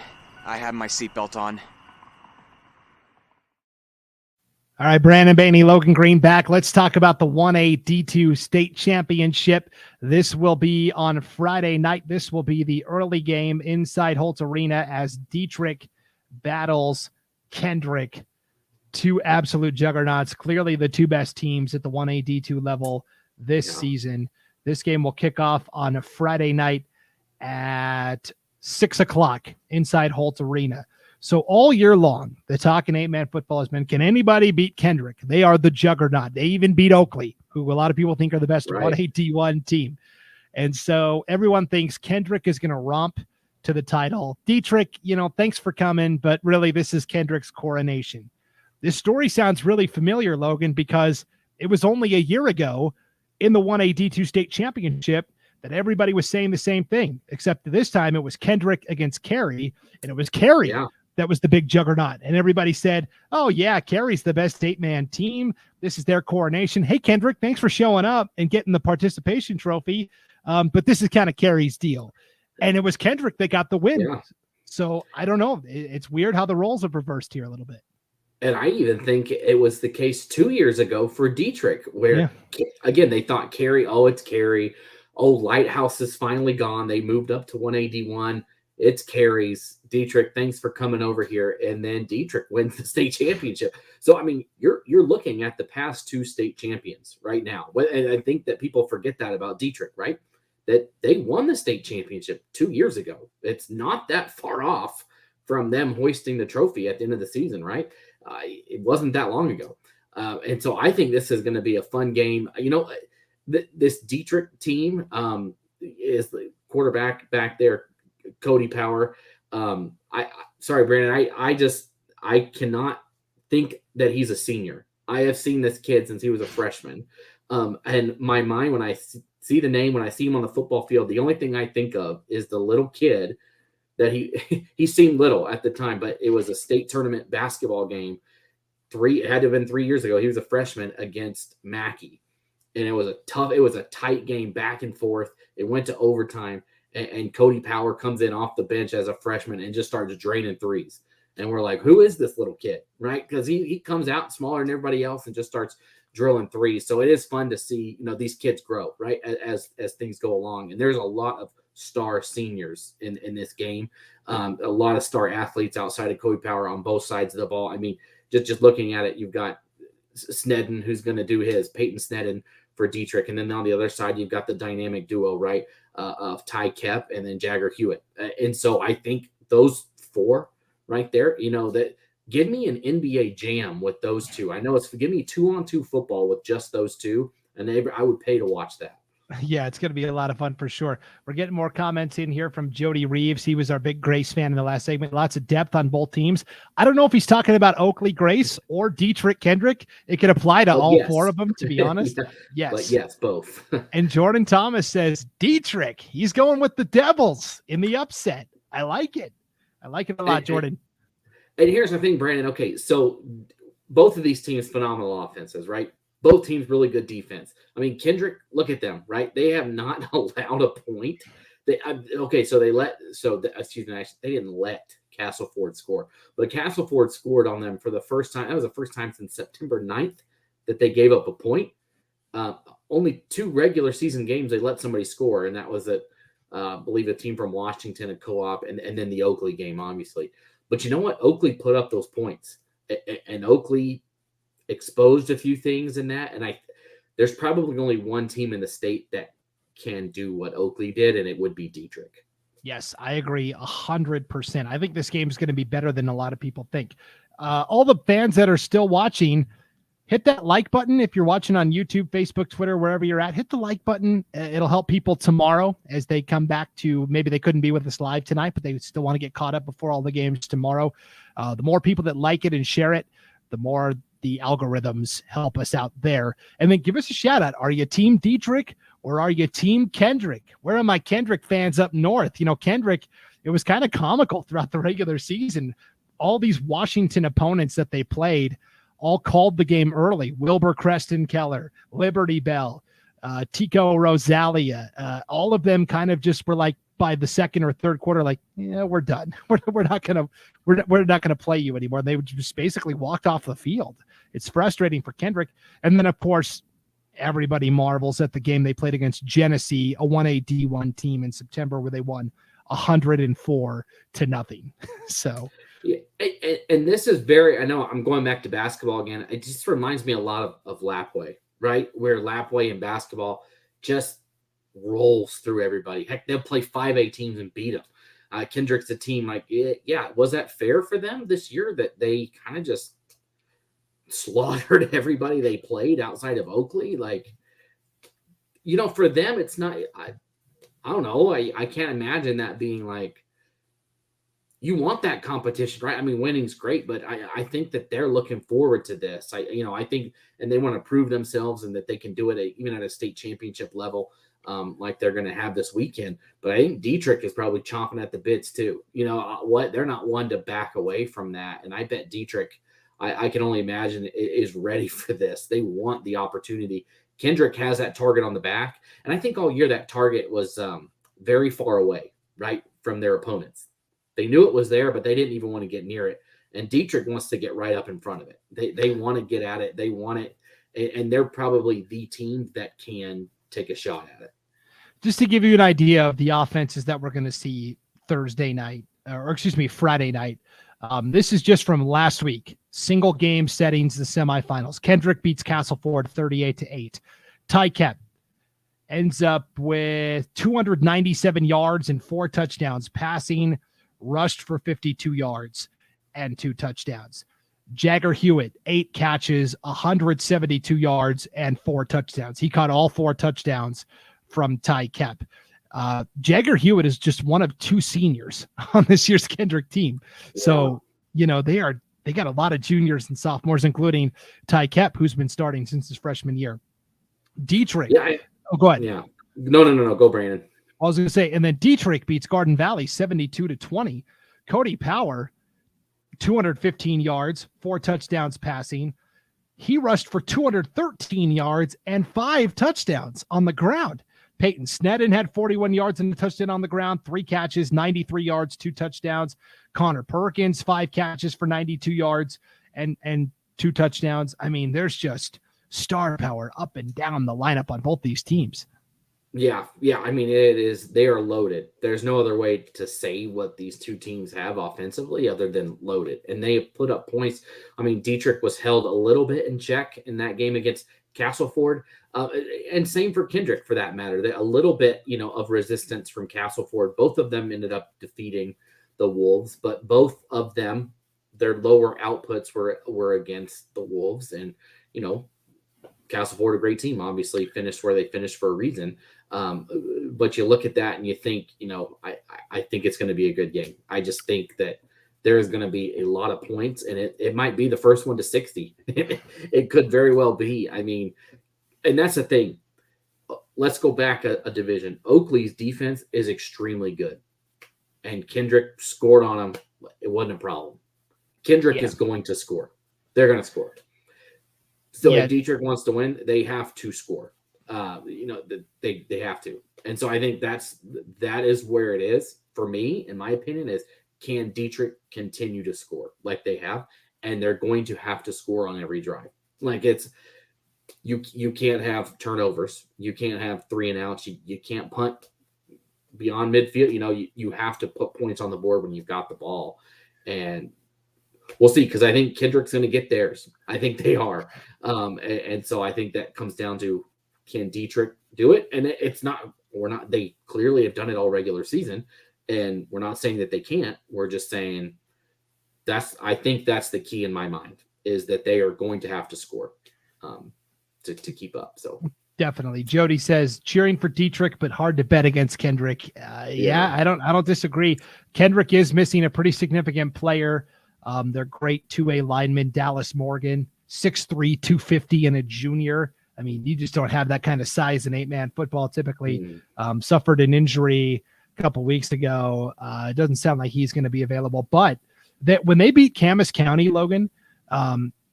I had my seatbelt on. All right, Brandon Bainey, Logan Green back. Let's talk about the 1A D2 state championship. This will be on Friday night. This will be the early game inside Holt Arena as Dietrich battles Kendrick. Two absolute juggernauts, clearly the two best teams at the 1A D2 level this season. This game will kick off on a Friday night at 6:00 inside Holt Arena. So all year long, the talk in 8-man football has been, can anybody beat Kendrick? They are the juggernaut. They even beat Oakley, who a lot of people think are the best 1A D1 team. And so everyone thinks Kendrick is going to romp to the title. Dietrich, thanks for coming, but really this is Kendrick's coronation. This story sounds really familiar, Logan, because it was only a year ago in the 1A D2 state championship that everybody was saying the same thing, except this time it was Kendrick against Carey, and it was Carey that was the big juggernaut. And everybody said, oh, yeah, Carey's the best 8-man team. This is their coronation. Hey, Kendrick, thanks for showing up and getting the participation trophy. But this is kind of Carey's deal. And it was Kendrick that got the win. Yeah. So I don't know. It's weird how the roles have reversed here a little bit. And I even think it was the case 2 years ago for Dietrich, where, again, they thought Carey, it's Carey. Oh, Lighthouse is finally gone. They moved up to 181. It's Carey's. Dietrich, thanks for coming over here. And then Dietrich wins the state championship. So, I mean, you're looking at the past two state champions right now. And I think that people forget that about Dietrich, right? That they won the state championship 2 years ago. It's not that far off from them hoisting the trophy at the end of the season, right? It wasn't that long ago. And so I think this is going to be a fun game. This Dietrich team is the quarterback back there, Cody Power. Sorry, Brandon. I cannot think that he's a senior. I have seen this kid since he was a freshman. And my mind, when I see the name, when I see him on the football field, the only thing I think of is the little kid that he seemed little at the time, but it was a state tournament basketball game. It had to have been 3 years ago. He was a freshman against Mackey. And it was a tight game back and forth. It went to overtime, and Cody Power comes in off the bench as a freshman and just starts draining threes. And we're like, who is this little kid, right? Because he comes out smaller than everybody else and just starts drilling threes. So it is fun to see, these kids grow, right, as things go along. And there's a lot of star seniors in this game, a lot of star athletes outside of Kobe Power on both sides of the ball. I mean, just looking at it, you've got Snedden, who's going to do his, Peyton Snedden for Dietrich. And then on the other side, you've got the dynamic duo, right, of Ty Kep and then Jagger Hewitt. And so I think those four right there, that give me an NBA jam with those two. I know give me 2-on-2 football with just those two, and I would pay to watch that. Yeah, it's going to be a lot of fun for sure. We're getting more comments in here from Jody Reeves. He was our big Grace fan in the last segment. Lots of depth on both teams. I don't know if he's talking about Oakley Grace or Dietrich Kendrick. It could apply to all four of them, to be honest. Yes. But yes, both. And Jordan Thomas says, Dietrich, he's going with the Devils in the upset. I like it. I like it a lot, Jordan. And here's the thing, Brandon. Okay, so both of these teams, phenomenal offenses, right? Both teams, really good defense. I mean, Kendrick, look at them, right? They have not allowed a point. They didn't let Castleford score, but Castleford scored on them for the first time. That was the first time since September 9th that they gave up a point. Only 2 regular season games they let somebody score, and that was I believe a team from Washington, a co-op, and then the Oakley game, obviously. But you know what? Oakley put up those points, and Oakley exposed a few things in that. And there's probably only one team in the state that can do what Oakley did, and it would be Dietrich. Yes, I agree 100%. I think this game is going to be better than a lot of people think. All the fans that are still watching, hit that like button. If you're watching on YouTube, Facebook, Twitter, wherever you're at, hit the like button. It'll help people tomorrow as they come back to, maybe they couldn't be with us live tonight, but they still want to get caught up before all the games tomorrow. The more people that like it and share it, the more the algorithms help us out there. And then give us a shout out. Are you team Dietrich or are you team Kendrick? Where are my Kendrick fans up north? Kendrick, it was kind of comical throughout the regular season. All these Washington opponents that they played all called the game early. Wilbur Creston Keller, Liberty Bell, Tico Rosalia, all of them kind of just were like, by the second or third quarter, like, yeah, we're done. We're not gonna play you anymore. They would just basically walked off the field. It's frustrating for Kendrick. And then of course, everybody marvels at the game they played against Genesee, a 1A D1 team in September, where they won 104-0. So yeah, and this is I know I'm going back to basketball again. It just reminds me a lot of Lapway, right? Where Lapway in basketball just rolls through everybody. Heck, they'll play 5A teams and beat them. Kendrick's a team like, yeah, was that fair for them this year that they kind of just slaughtered everybody they played outside of Oakley? Like, for them, it's not, I don't know. I can't imagine that being like, you want that competition, right? I mean, winning's great, but I think that they're looking forward to this. I think, and they want to prove themselves and that they can do it even at a state championship level. Like they're going to have this weekend. But I think Dietrich is probably chomping at the bits too. They're not one to back away from that. And I bet Dietrich, I can only imagine, is ready for this. They want the opportunity. Kendrick has that target on the back. And I think all year that target was very far away, right, from their opponents. They knew it was there, but they didn't even want to get near it. And Dietrich wants to get right up in front of it. They want to get at it. They want it. And they're probably the team that can take a shot at it. Just to give you an idea of the offenses that we're going to see Friday night. This is just from last week. Single game settings, the semifinals. Kendrick beats Castleford 38-8. Ty Kep ends up with 297 yards and 4 touchdowns passing, rushed for 52 yards and 2 touchdowns. Jagger Hewitt, 8 catches, 172 yards and 4 touchdowns. He caught all 4 touchdowns from Ty Kep. Jagger Hewitt is just one of 2 seniors on this year's Kendrick team. So, they got a lot of juniors and sophomores, including Ty Kep, who's been starting since his freshman year. Dietrich. Yeah, go ahead. Yeah. No. Go, Brandon. I was going to say, and then Dietrich beats Garden Valley 72-20. Cody Power, 215 yards, 4 touchdowns passing. He rushed for 213 yards and 5 touchdowns on the ground. Peyton Sneddon had 41 yards and a touchdown on the ground, 3 catches, 93 yards, 2 touchdowns. Connor Perkins, 5 catches for 92 yards and 2 touchdowns. I mean, there's just star power up and down the lineup on both these teams. Yeah. I mean, it is. They are loaded. There's no other way to say what these two teams have offensively other than loaded. And they have put up points. I mean, Dietrich was held a little bit in check in that game against Castleford, and same for Kendrick for that matter. A little bit, of resistance from Castleford. Both of them ended up defeating the Wolves, but both of them, their lower outputs were against the Wolves, and Castleford, a great team, obviously finished where they finished for a reason. But you look at that and you think, I think it's going to be a good game. I just think that there is going to be a lot of points, and it might be the first one to 60. It could very well be. I mean, and that's the thing. Let's go back a division. Oakley's defense is extremely good, and Kendrick scored on them. It wasn't a problem. Kendrick is going to score. They're going to score. So if Dietrich wants to win, they have to score. They have to. And so I think that is where it is for me, in my opinion, is can Dietrich continue to score like they have? And they're going to have to score on every drive. Like you can't have turnovers. You can't have 3 and outs. You can't punt beyond midfield. You have to put points on the board when you've got the ball. And we'll see, because I think Kendrick's going to get theirs. I think they are. And so I think that comes down to, can Dietrich do it? And they clearly have done it all regular season. And we're not saying that they can't. We're just saying I think that's the key in my mind, is that they are going to have to score to keep up. So definitely. Jody says cheering for Dietrich, but hard to bet against Kendrick. I don't disagree. Kendrick is missing a pretty significant player. Their great 2A lineman, Dallas Morgan, 6'3", 250, and a junior. I mean, you just don't have that kind of size in 8-man football typically. Suffered an injury a couple weeks ago. It doesn't sound like he's going to be available, but that when they beat Camas County, Logan,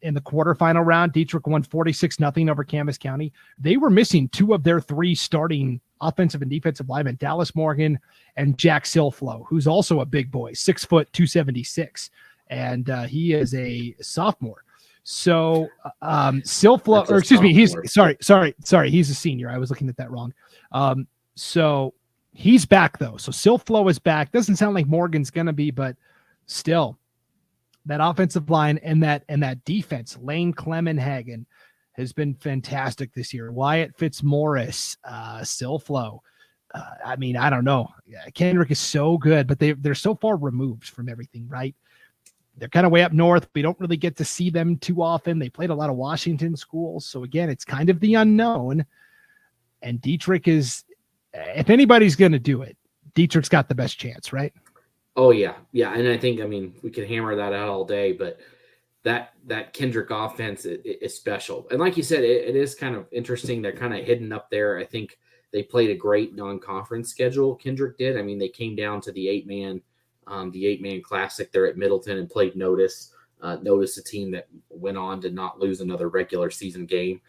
in the quarterfinal round, Dietrich won 46-0 over Camas County. They were missing 2 of their 3 starting offensive and defensive linemen, Dallas Morgan and Jack Silflo, who's also a big boy, 6 foot, 276. And he is a sophomore. So Silflo, or excuse me, he's sorry. He's a senior. I was looking at that wrong. So he's back though. So Silflo is back. Doesn't sound like Morgan's going to be, but still that offensive line and that defense, Lane Clemenhagen has been fantastic this year. Wyatt Fitzmaurice, Silflo. I mean, I don't know. Kendrick is so good, but they're so far removed from everything, right? They're kind of way up north. We don't really get to see them too often. They played a lot of Washington schools. So again, it's kind of the unknown. And Dietrich is, if anybody's going to do it, Dietrich's got the best chance, right? Oh yeah. Yeah. And I think, we could hammer that out all day, but that Kendrick offense is special. And like you said, it is kind of interesting. They're kind of hidden up there. I think they played a great non-conference schedule. Kendrick did. They came down to the 8-man classic there at Middleton and played Notice, a team that went on to not lose another regular season game.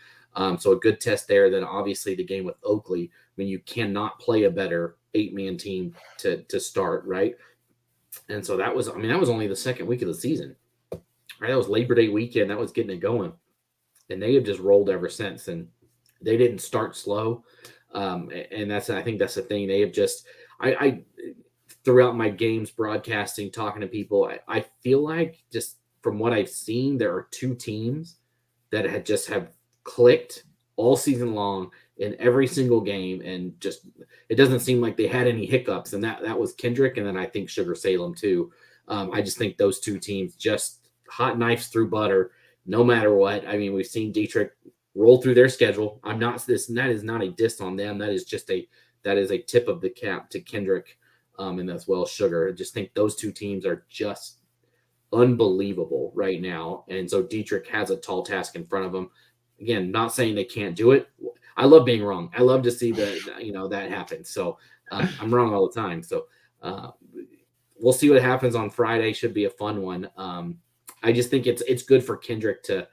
So a good test there. Then obviously the game with Oakley, you cannot play a better 8-man team to start, right? And so that was only the second week of the season, right? That was Labor Day weekend. That was getting it going. And they have just rolled ever since. And they didn't start slow. And I think that's the thing. They have just, I throughout my games broadcasting, talking to people, I feel like just from what I've seen, there are 2 teams that have clicked all season long in every single game. And just, it doesn't seem like they had any hiccups. And that was Kendrick. And then I think Sugar Salem too. I just think those 2 teams, just hot knives through butter, no matter what. We've seen Dietrich roll through their schedule. That is not a diss on them. That is a tip of the cap to Kendrick. And as well as Sugar. I just think those 2 teams are just unbelievable right now. And so Dietrich has a tall task in front of them. Again, not saying they can't do it. I love being wrong. I love to see that happen. So I'm wrong all the time. So we'll see what happens on Friday. Should be a fun one. I just think it's good for Kendrick to,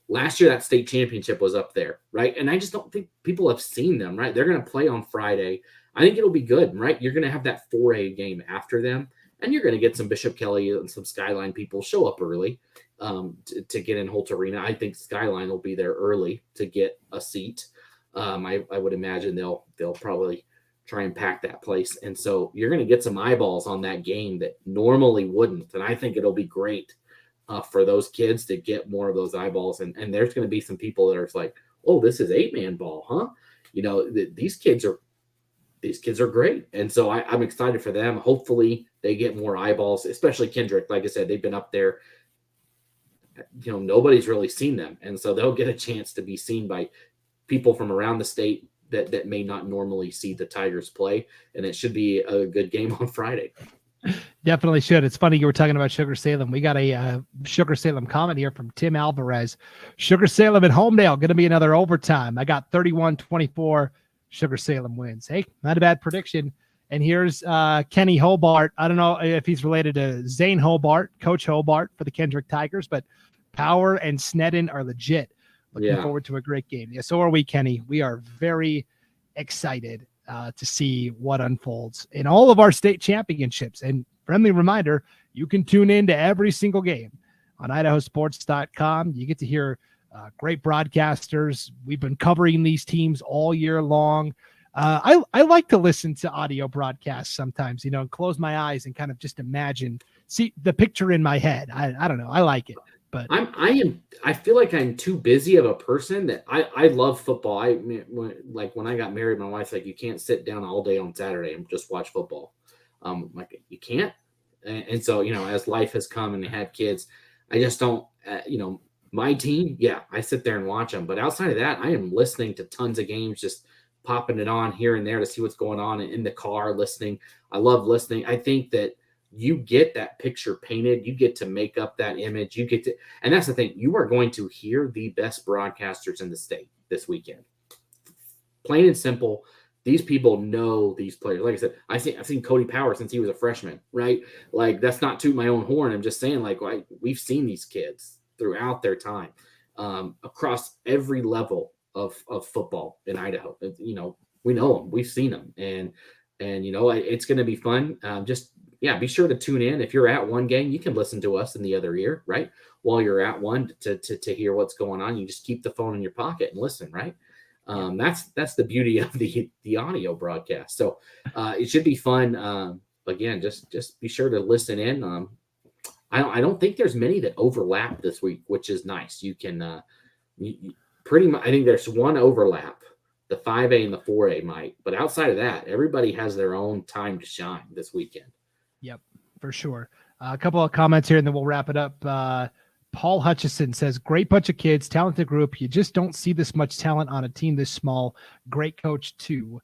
last year that state championship was up there, right? And I just don't think people have seen them, right? They're going to play on Friday. I think it'll be good, right? You're going to have that 4A game after them, and you're going to get some Bishop Kelly and some Skyline people show up early to get in Holt Arena. I think Skyline will be there early to get a seat. I would imagine they'll probably try and pack that place. And so you're going to get some eyeballs on that game that normally wouldn't. And I think it'll be great for those kids to get more of those eyeballs. And there's going to be some people that are like, oh, this is 8-man ball, huh? These kids are great. And so I'm excited for them. Hopefully they get more eyeballs, especially Kendrick. Like I said, they've been up there. Nobody's really seen them. And so they'll get a chance to be seen by people from around the state that may not normally see the Tigers play. And it should be a good game on Friday. Definitely should. It's funny you were talking about Sugar Salem. We got a Sugar Salem comment here from Tim Alvarez. Sugar Salem at Homedale, going to be another overtime. I got 31-24. Sugar Salem wins. Hey, not a bad prediction. And here's Kenny Hobart. I don't know if he's related to Zane Hobart, Coach Hobart for the Kendrick Tigers, but Power and Sneddon are legit. Looking forward to a great game. Yeah, so are we, Kenny. We are very excited to see what unfolds in all of our state championships. And friendly reminder, you can tune in to every single game on IdahoSports.com. You get to hear great broadcasters. We've been covering these teams all year long. I like to listen to audio broadcasts sometimes, and close my eyes and kind of just see the picture in my head. I don't know. I like it. But I feel like I'm too busy of a person that I love football. When I got married, my wife's like, you can't sit down all day on Saturday and just watch football. Like you can't. And so, as life has come and they have kids, I just don't, my team. Yeah. I sit there and watch them, but outside of that, I am listening to tons of games, just popping it on here and there to see what's going on in the car, listening. I love listening. I think that you get that picture painted. You get to make up that image. And that's the thing. You are going to hear the best broadcasters in the state this weekend. Plain and simple. These people know these players. Like I said, I've seen Cody Power since he was a freshman, right? Like that's not to my own horn. I'm just saying, we've seen these kids throughout their time across every level of football in Idaho. We know them. We've seen them, and it's going to be fun. Be sure to tune in. If you're at one game, you can listen to us in the other ear, right? While you're at one to hear what's going on. You just keep the phone in your pocket and listen, right? That's the beauty of the audio broadcast. So it should be fun. Again, just be sure to listen in. I don't think there's many that overlap this week, which is nice. You can pretty much. I think there's one overlap. The 5A and the 4A might, but outside of that, everybody has their own time to shine this weekend. Yep, for sure. A couple of comments here, and then we'll wrap it up. Paul Hutchison says, great bunch of kids, talented group. You just don't see this much talent on a team this small. Great coach, too.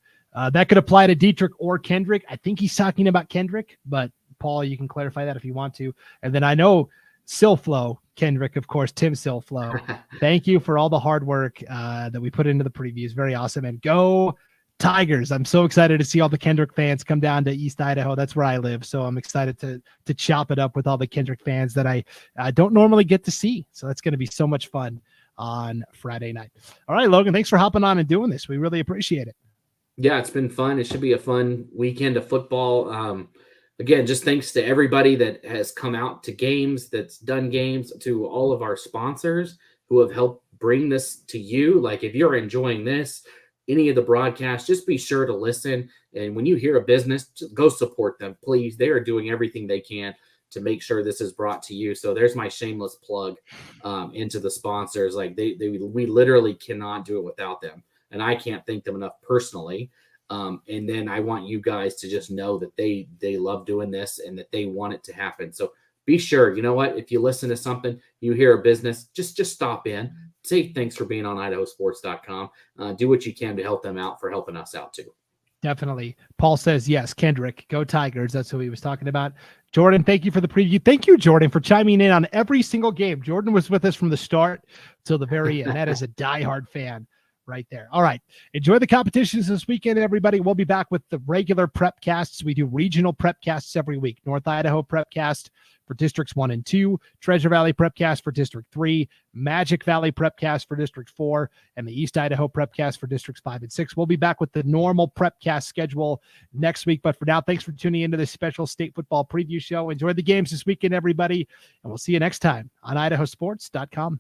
That could apply to Dietrich or Kendrick. I think he's talking about Kendrick, but Paul, you can clarify that if you want to. And then I know Silflo, Kendrick, of course, Tim Silflo. Thank you for all the hard work that we put into the previews. Very awesome. And go Tigers. I'm so excited to see all the Kendrick fans come down to East Idaho. That's where I live. So I'm excited to chop it up with all the Kendrick fans that I don't normally get to see. So that's going to be so much fun on Friday night. All right, Logan, thanks for hopping on and doing this. We really appreciate it. Yeah, it's been fun. It should be a fun weekend of football. Again, just thanks to everybody that has come out to games, that's done games, to all of our sponsors who have helped bring this to you. Like if you're enjoying this, any of the broadcasts, just be sure to listen. And when you hear a business, just go support them, please. They are doing everything they can to make sure this is brought to you. So there's my shameless plug into the sponsors. Like we literally cannot do it without them. And I can't thank them enough personally. And then I want you guys to just know that they love doing this and that they want it to happen. So be sure, you know what, if you listen to something, you hear a business, just stop in, say thanks for being on IdahoSports.com. Do what you can to help them out for helping us out too. Definitely. Paul says, yes, Kendrick, go Tigers. That's what he was talking about. Jordan, thank you for the preview. Thank you, Jordan, for chiming in on every single game. Jordan was with us from the start till the very end. That is a diehard fan right there. All right. Enjoy the competitions this weekend, everybody. We'll be back with the regular prep casts. We do regional prep casts every week. North Idaho prep cast, for Districts 1 and 2, Treasure Valley Prepcast for District 3, Magic Valley Prepcast for District 4, and the East Idaho Prepcast for Districts 5 and 6. We'll be back with the normal Prepcast schedule next week. But for now, thanks for tuning into this special state football preview show. Enjoy the games this weekend, everybody, and we'll see you next time on IdahoSports.com.